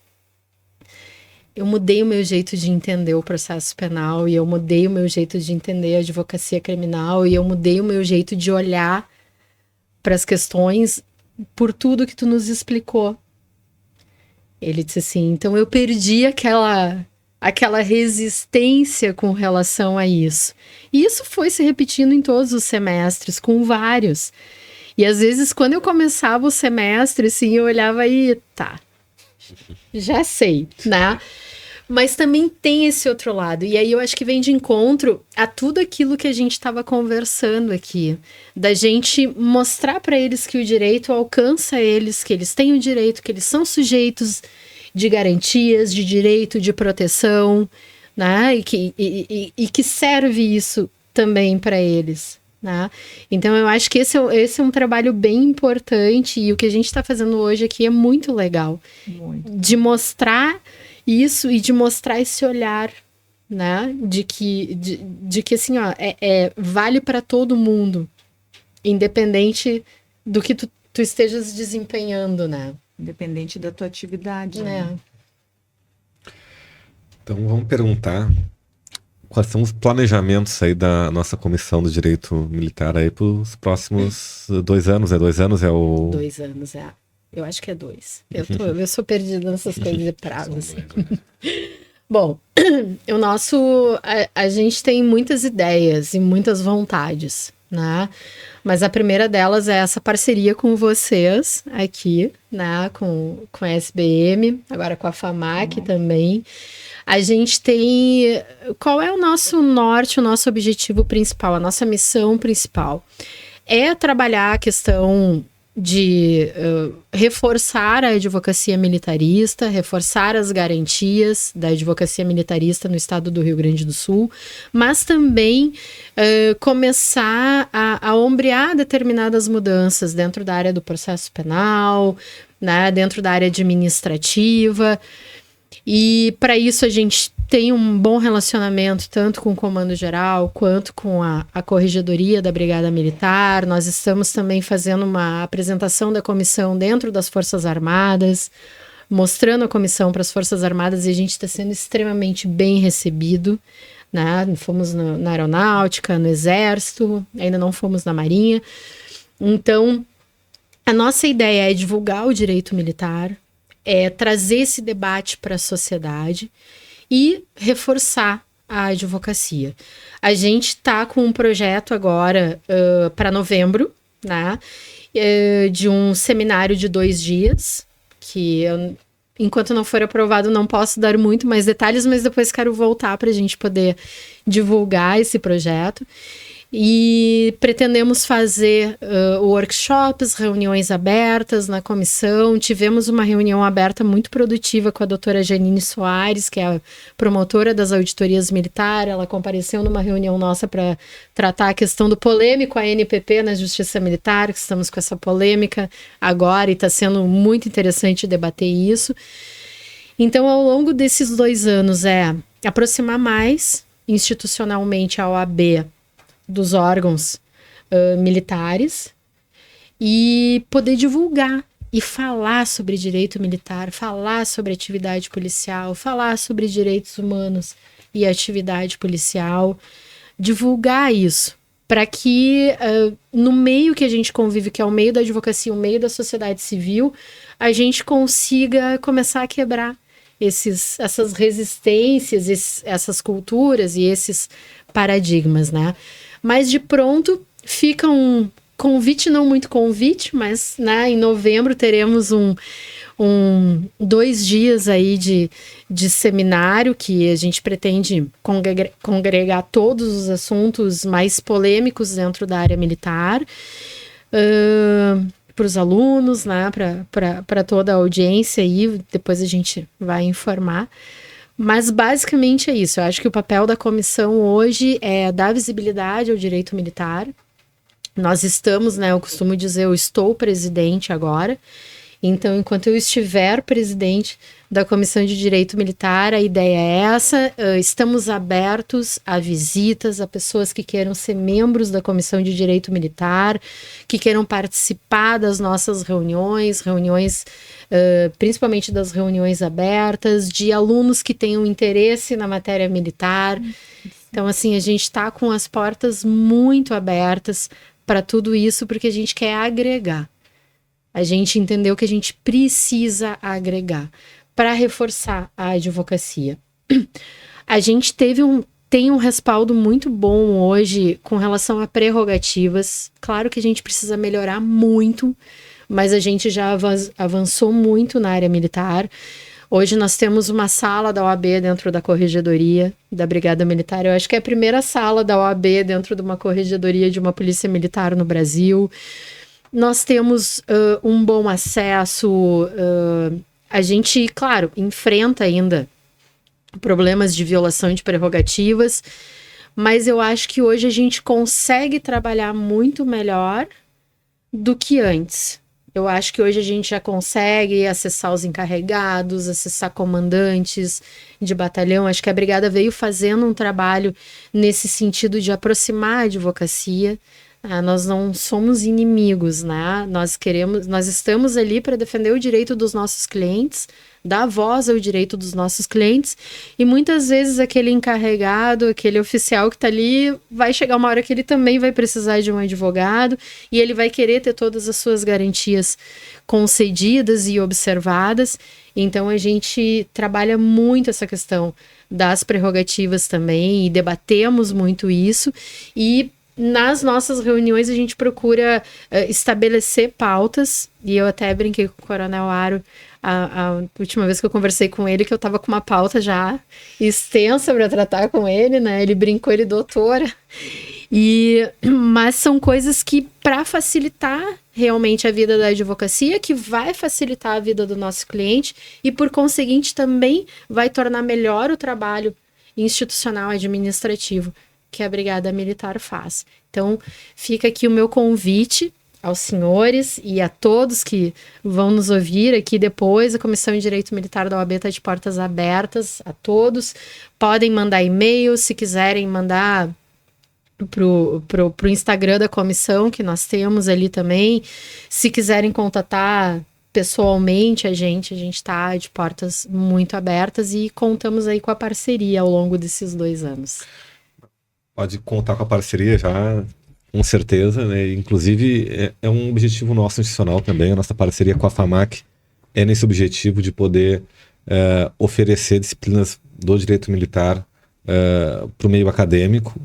S3: eu mudei o meu jeito de entender o processo penal, e eu mudei o meu jeito de entender a advocacia criminal, e eu mudei o meu jeito de olhar para as questões por tudo que tu nos explicou. Ele disse assim, então eu perdi aquela resistência com relação a isso. E isso foi se repetindo em todos os semestres, com vários. E às vezes, quando eu começava o semestre, assim, eu olhava e tá, já sei, né? Mas também tem esse outro lado. E aí eu acho que vem de encontro a tudo aquilo que a gente estava conversando aqui. Da gente mostrar para eles que o direito alcança eles, que eles têm o direito, que eles são sujeitos de garantias, de direito, de proteção, né? E que serve isso também para eles, né? Então eu acho que esse é um trabalho bem importante, e o que a gente está fazendo hoje aqui é muito legal.
S4: Muito.
S3: De mostrar isso e de mostrar esse olhar, né? De que assim, ó, vale para todo mundo, independente do que tu estejas desempenhando, né?
S4: Independente da tua atividade. Né?
S2: Então vamos perguntar quais são os planejamentos aí da nossa Comissão do Direito Militar aí para os próximos 2 anos. 2 anos é o...
S3: 2 anos, eu acho que é 2. Eu sou perdida nessas coisas de prazo. Assim. Bom, a gente tem muitas ideias e muitas vontades, né? Mas a primeira delas é essa parceria com vocês aqui, né? Com a SBM, agora com a FAMAC também. A gente tem... Qual é o nosso norte, o nosso objetivo principal, a nossa missão principal? É trabalhar a questão de reforçar a advocacia militarista, reforçar as garantias da advocacia militarista no estado do Rio Grande do Sul, mas também começar a ombrear determinadas mudanças dentro da área do processo penal, né, dentro da área administrativa. E para isso a gente tem um bom relacionamento tanto com o Comando Geral quanto com a Corregedoria da Brigada Militar. Nós estamos também fazendo uma apresentação da comissão dentro das Forças Armadas, mostrando a comissão para as Forças Armadas, e a gente está sendo extremamente bem recebido, né? Fomos na Aeronáutica, no Exército, ainda não fomos na Marinha. Então, a nossa ideia é divulgar o direito militar, é trazer esse debate para a sociedade e reforçar a advocacia. A gente está com um projeto agora para novembro, né, de um seminário de 2 dias, que eu, enquanto não for aprovado, não posso dar muito mais detalhes, mas depois quero voltar para a gente poder divulgar esse projeto. E pretendemos fazer workshops, reuniões abertas na comissão. Tivemos uma reunião aberta muito produtiva com a doutora Janine Soares, que é a promotora das auditorias militares. Ela compareceu numa reunião nossa para tratar a questão do polêmico ANPP na Justiça Militar, que estamos com essa polêmica agora e está sendo muito interessante debater isso. Então, ao longo desses 2 anos, é aproximar mais institucionalmente a OAB dos órgãos militares e poder divulgar e falar sobre direito militar, falar sobre atividade policial, falar sobre direitos humanos e atividade policial, divulgar isso para que no meio que a gente convive, que é o meio da advocacia, o meio da sociedade civil, a gente consiga começar a quebrar essas resistências, essas culturas e esses paradigmas, né? Mas de pronto fica um convite, não muito convite, mas né, em novembro teremos 2 dias aí de seminário que a gente pretende congregar todos os assuntos mais polêmicos dentro da área militar, para os alunos, né, para toda a audiência aí, depois a gente vai informar. Mas basicamente é isso. Eu acho que o papel da comissão hoje é dar visibilidade ao direito militar. Nós estamos, né, eu costumo dizer, eu estou presidente agora. Então, enquanto eu estiver presidente da Comissão de Direito Militar, a ideia é essa. Estamos abertos a visitas, a pessoas que queiram ser membros da Comissão de Direito Militar, que queiram participar das nossas reuniões, principalmente das reuniões abertas, de alunos que tenham interesse na matéria militar. Então, assim, a gente está com as portas muito abertas para tudo isso, porque a gente quer agregar. A gente entendeu que a gente precisa agregar para reforçar a advocacia. A gente tem um respaldo muito bom hoje com relação a prerrogativas. Claro que a gente precisa melhorar muito, mas a gente já avançou muito na área militar. Hoje nós temos uma sala da OAB dentro da corregedoria da Brigada Militar. Eu acho que é a primeira sala da OAB dentro de uma corregedoria de uma polícia militar no Brasil. Nós temos um bom acesso, a gente, claro, enfrenta ainda problemas de violação de prerrogativas, mas eu acho que hoje a gente consegue trabalhar muito melhor do que antes. Eu acho que hoje a gente já consegue acessar os encarregados, acessar comandantes de batalhão. Acho que a Brigada veio fazendo um trabalho nesse sentido de aproximar a advocacia. Nós não somos inimigos, né? Nós estamos ali para defender o direito dos nossos clientes, dar voz ao direito dos nossos clientes, e muitas vezes aquele encarregado, aquele oficial que está ali, vai chegar uma hora que ele também vai precisar de um advogado e ele vai querer ter todas as suas garantias concedidas e observadas. Então a gente trabalha muito essa questão das prerrogativas também e debatemos muito isso, e nas nossas reuniões a gente procura estabelecer pautas, e eu até brinquei com o Coronel Aro a última vez que eu conversei com ele, que eu estava com uma pauta já extensa para tratar com ele, né? Ele brincou, ele doutora. Mas são coisas que, para facilitar realmente a vida da advocacia, que vai facilitar a vida do nosso cliente e, por conseguinte, também vai tornar melhor o trabalho institucional administrativo que a Brigada Militar faz. Então, fica aqui o meu convite aos senhores e a todos que vão nos ouvir aqui depois. A Comissão de Direito Militar da OAB está de portas abertas a todos. Podem mandar e-mail, se quiserem mandar pro Instagram da comissão, que nós temos ali também. Se quiserem contatar pessoalmente a gente está de portas muito abertas e contamos aí com a parceria ao longo desses 2 anos.
S2: Pode contar com a parceria já, com certeza, né? Inclusive, é um objetivo nosso institucional também, a nossa parceria com a FAMAC, é nesse objetivo de poder oferecer disciplinas do direito militar para o meio acadêmico,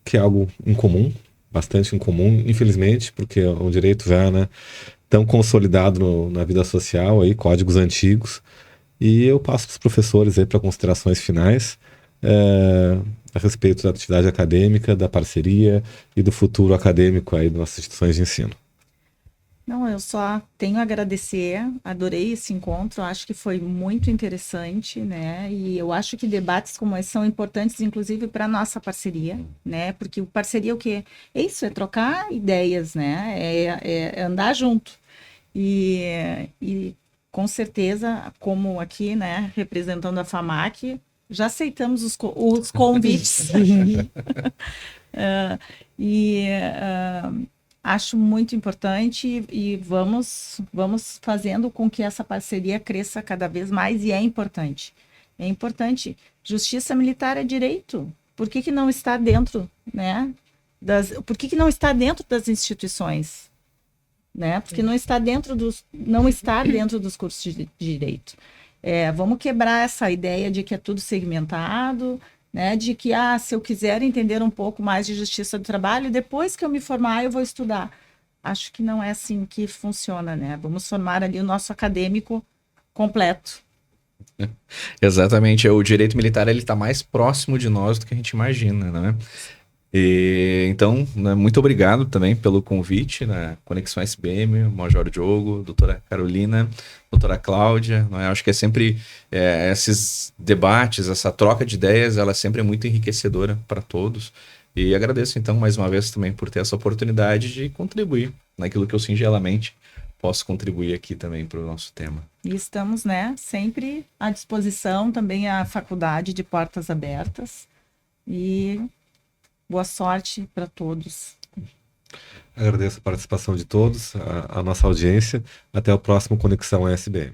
S2: que é algo incomum, bastante incomum, infelizmente, porque o direito já, né, tão consolidado na vida social, aí, códigos antigos, e eu passo para os professores aí para considerações finais a respeito da atividade acadêmica, da parceria e do futuro acadêmico aí das nossas instituições de ensino.
S4: Não, eu só tenho a agradecer, adorei esse encontro, acho que foi muito interessante, né? E eu acho que debates como esse são importantes, inclusive, para a nossa parceria, né? Porque o parceria é o quê? É isso, é trocar ideias, né? É andar junto. E com certeza, como aqui, né, representando a FAMAC, já aceitamos os convites. Acho muito importante e vamos fazendo com que essa parceria cresça cada vez mais, e é importante. É importante. Justiça militar é direito. Por que não está dentro, né? Por que não está dentro das instituições? Né? Porque não está dentro dos cursos de direito. Vamos quebrar essa ideia de que é tudo segmentado, né? De que, se eu quiser entender um pouco mais de justiça do trabalho, depois que eu me formar, eu vou estudar. Acho que não é assim que funciona, né? Vamos formar ali o nosso acadêmico completo.
S5: Exatamente. O direito militar, ele está mais próximo de nós do que a gente imagina, né? Então, né, muito obrigado também pelo convite na Conexão SBM, Major Diogo, doutora Carolina, doutora Cláudia. Né? Acho que é sempre esses debates, essa troca de ideias, ela sempre é muito enriquecedora para todos. E agradeço, então, mais uma vez também por ter essa oportunidade de contribuir naquilo que eu singelamente posso contribuir aqui também para o nosso tema.
S4: E estamos, né, sempre à disposição, também a faculdade de portas abertas. E boa sorte para todos.
S2: Agradeço a participação de todos, a nossa audiência. Até o próximo Conexão SBM.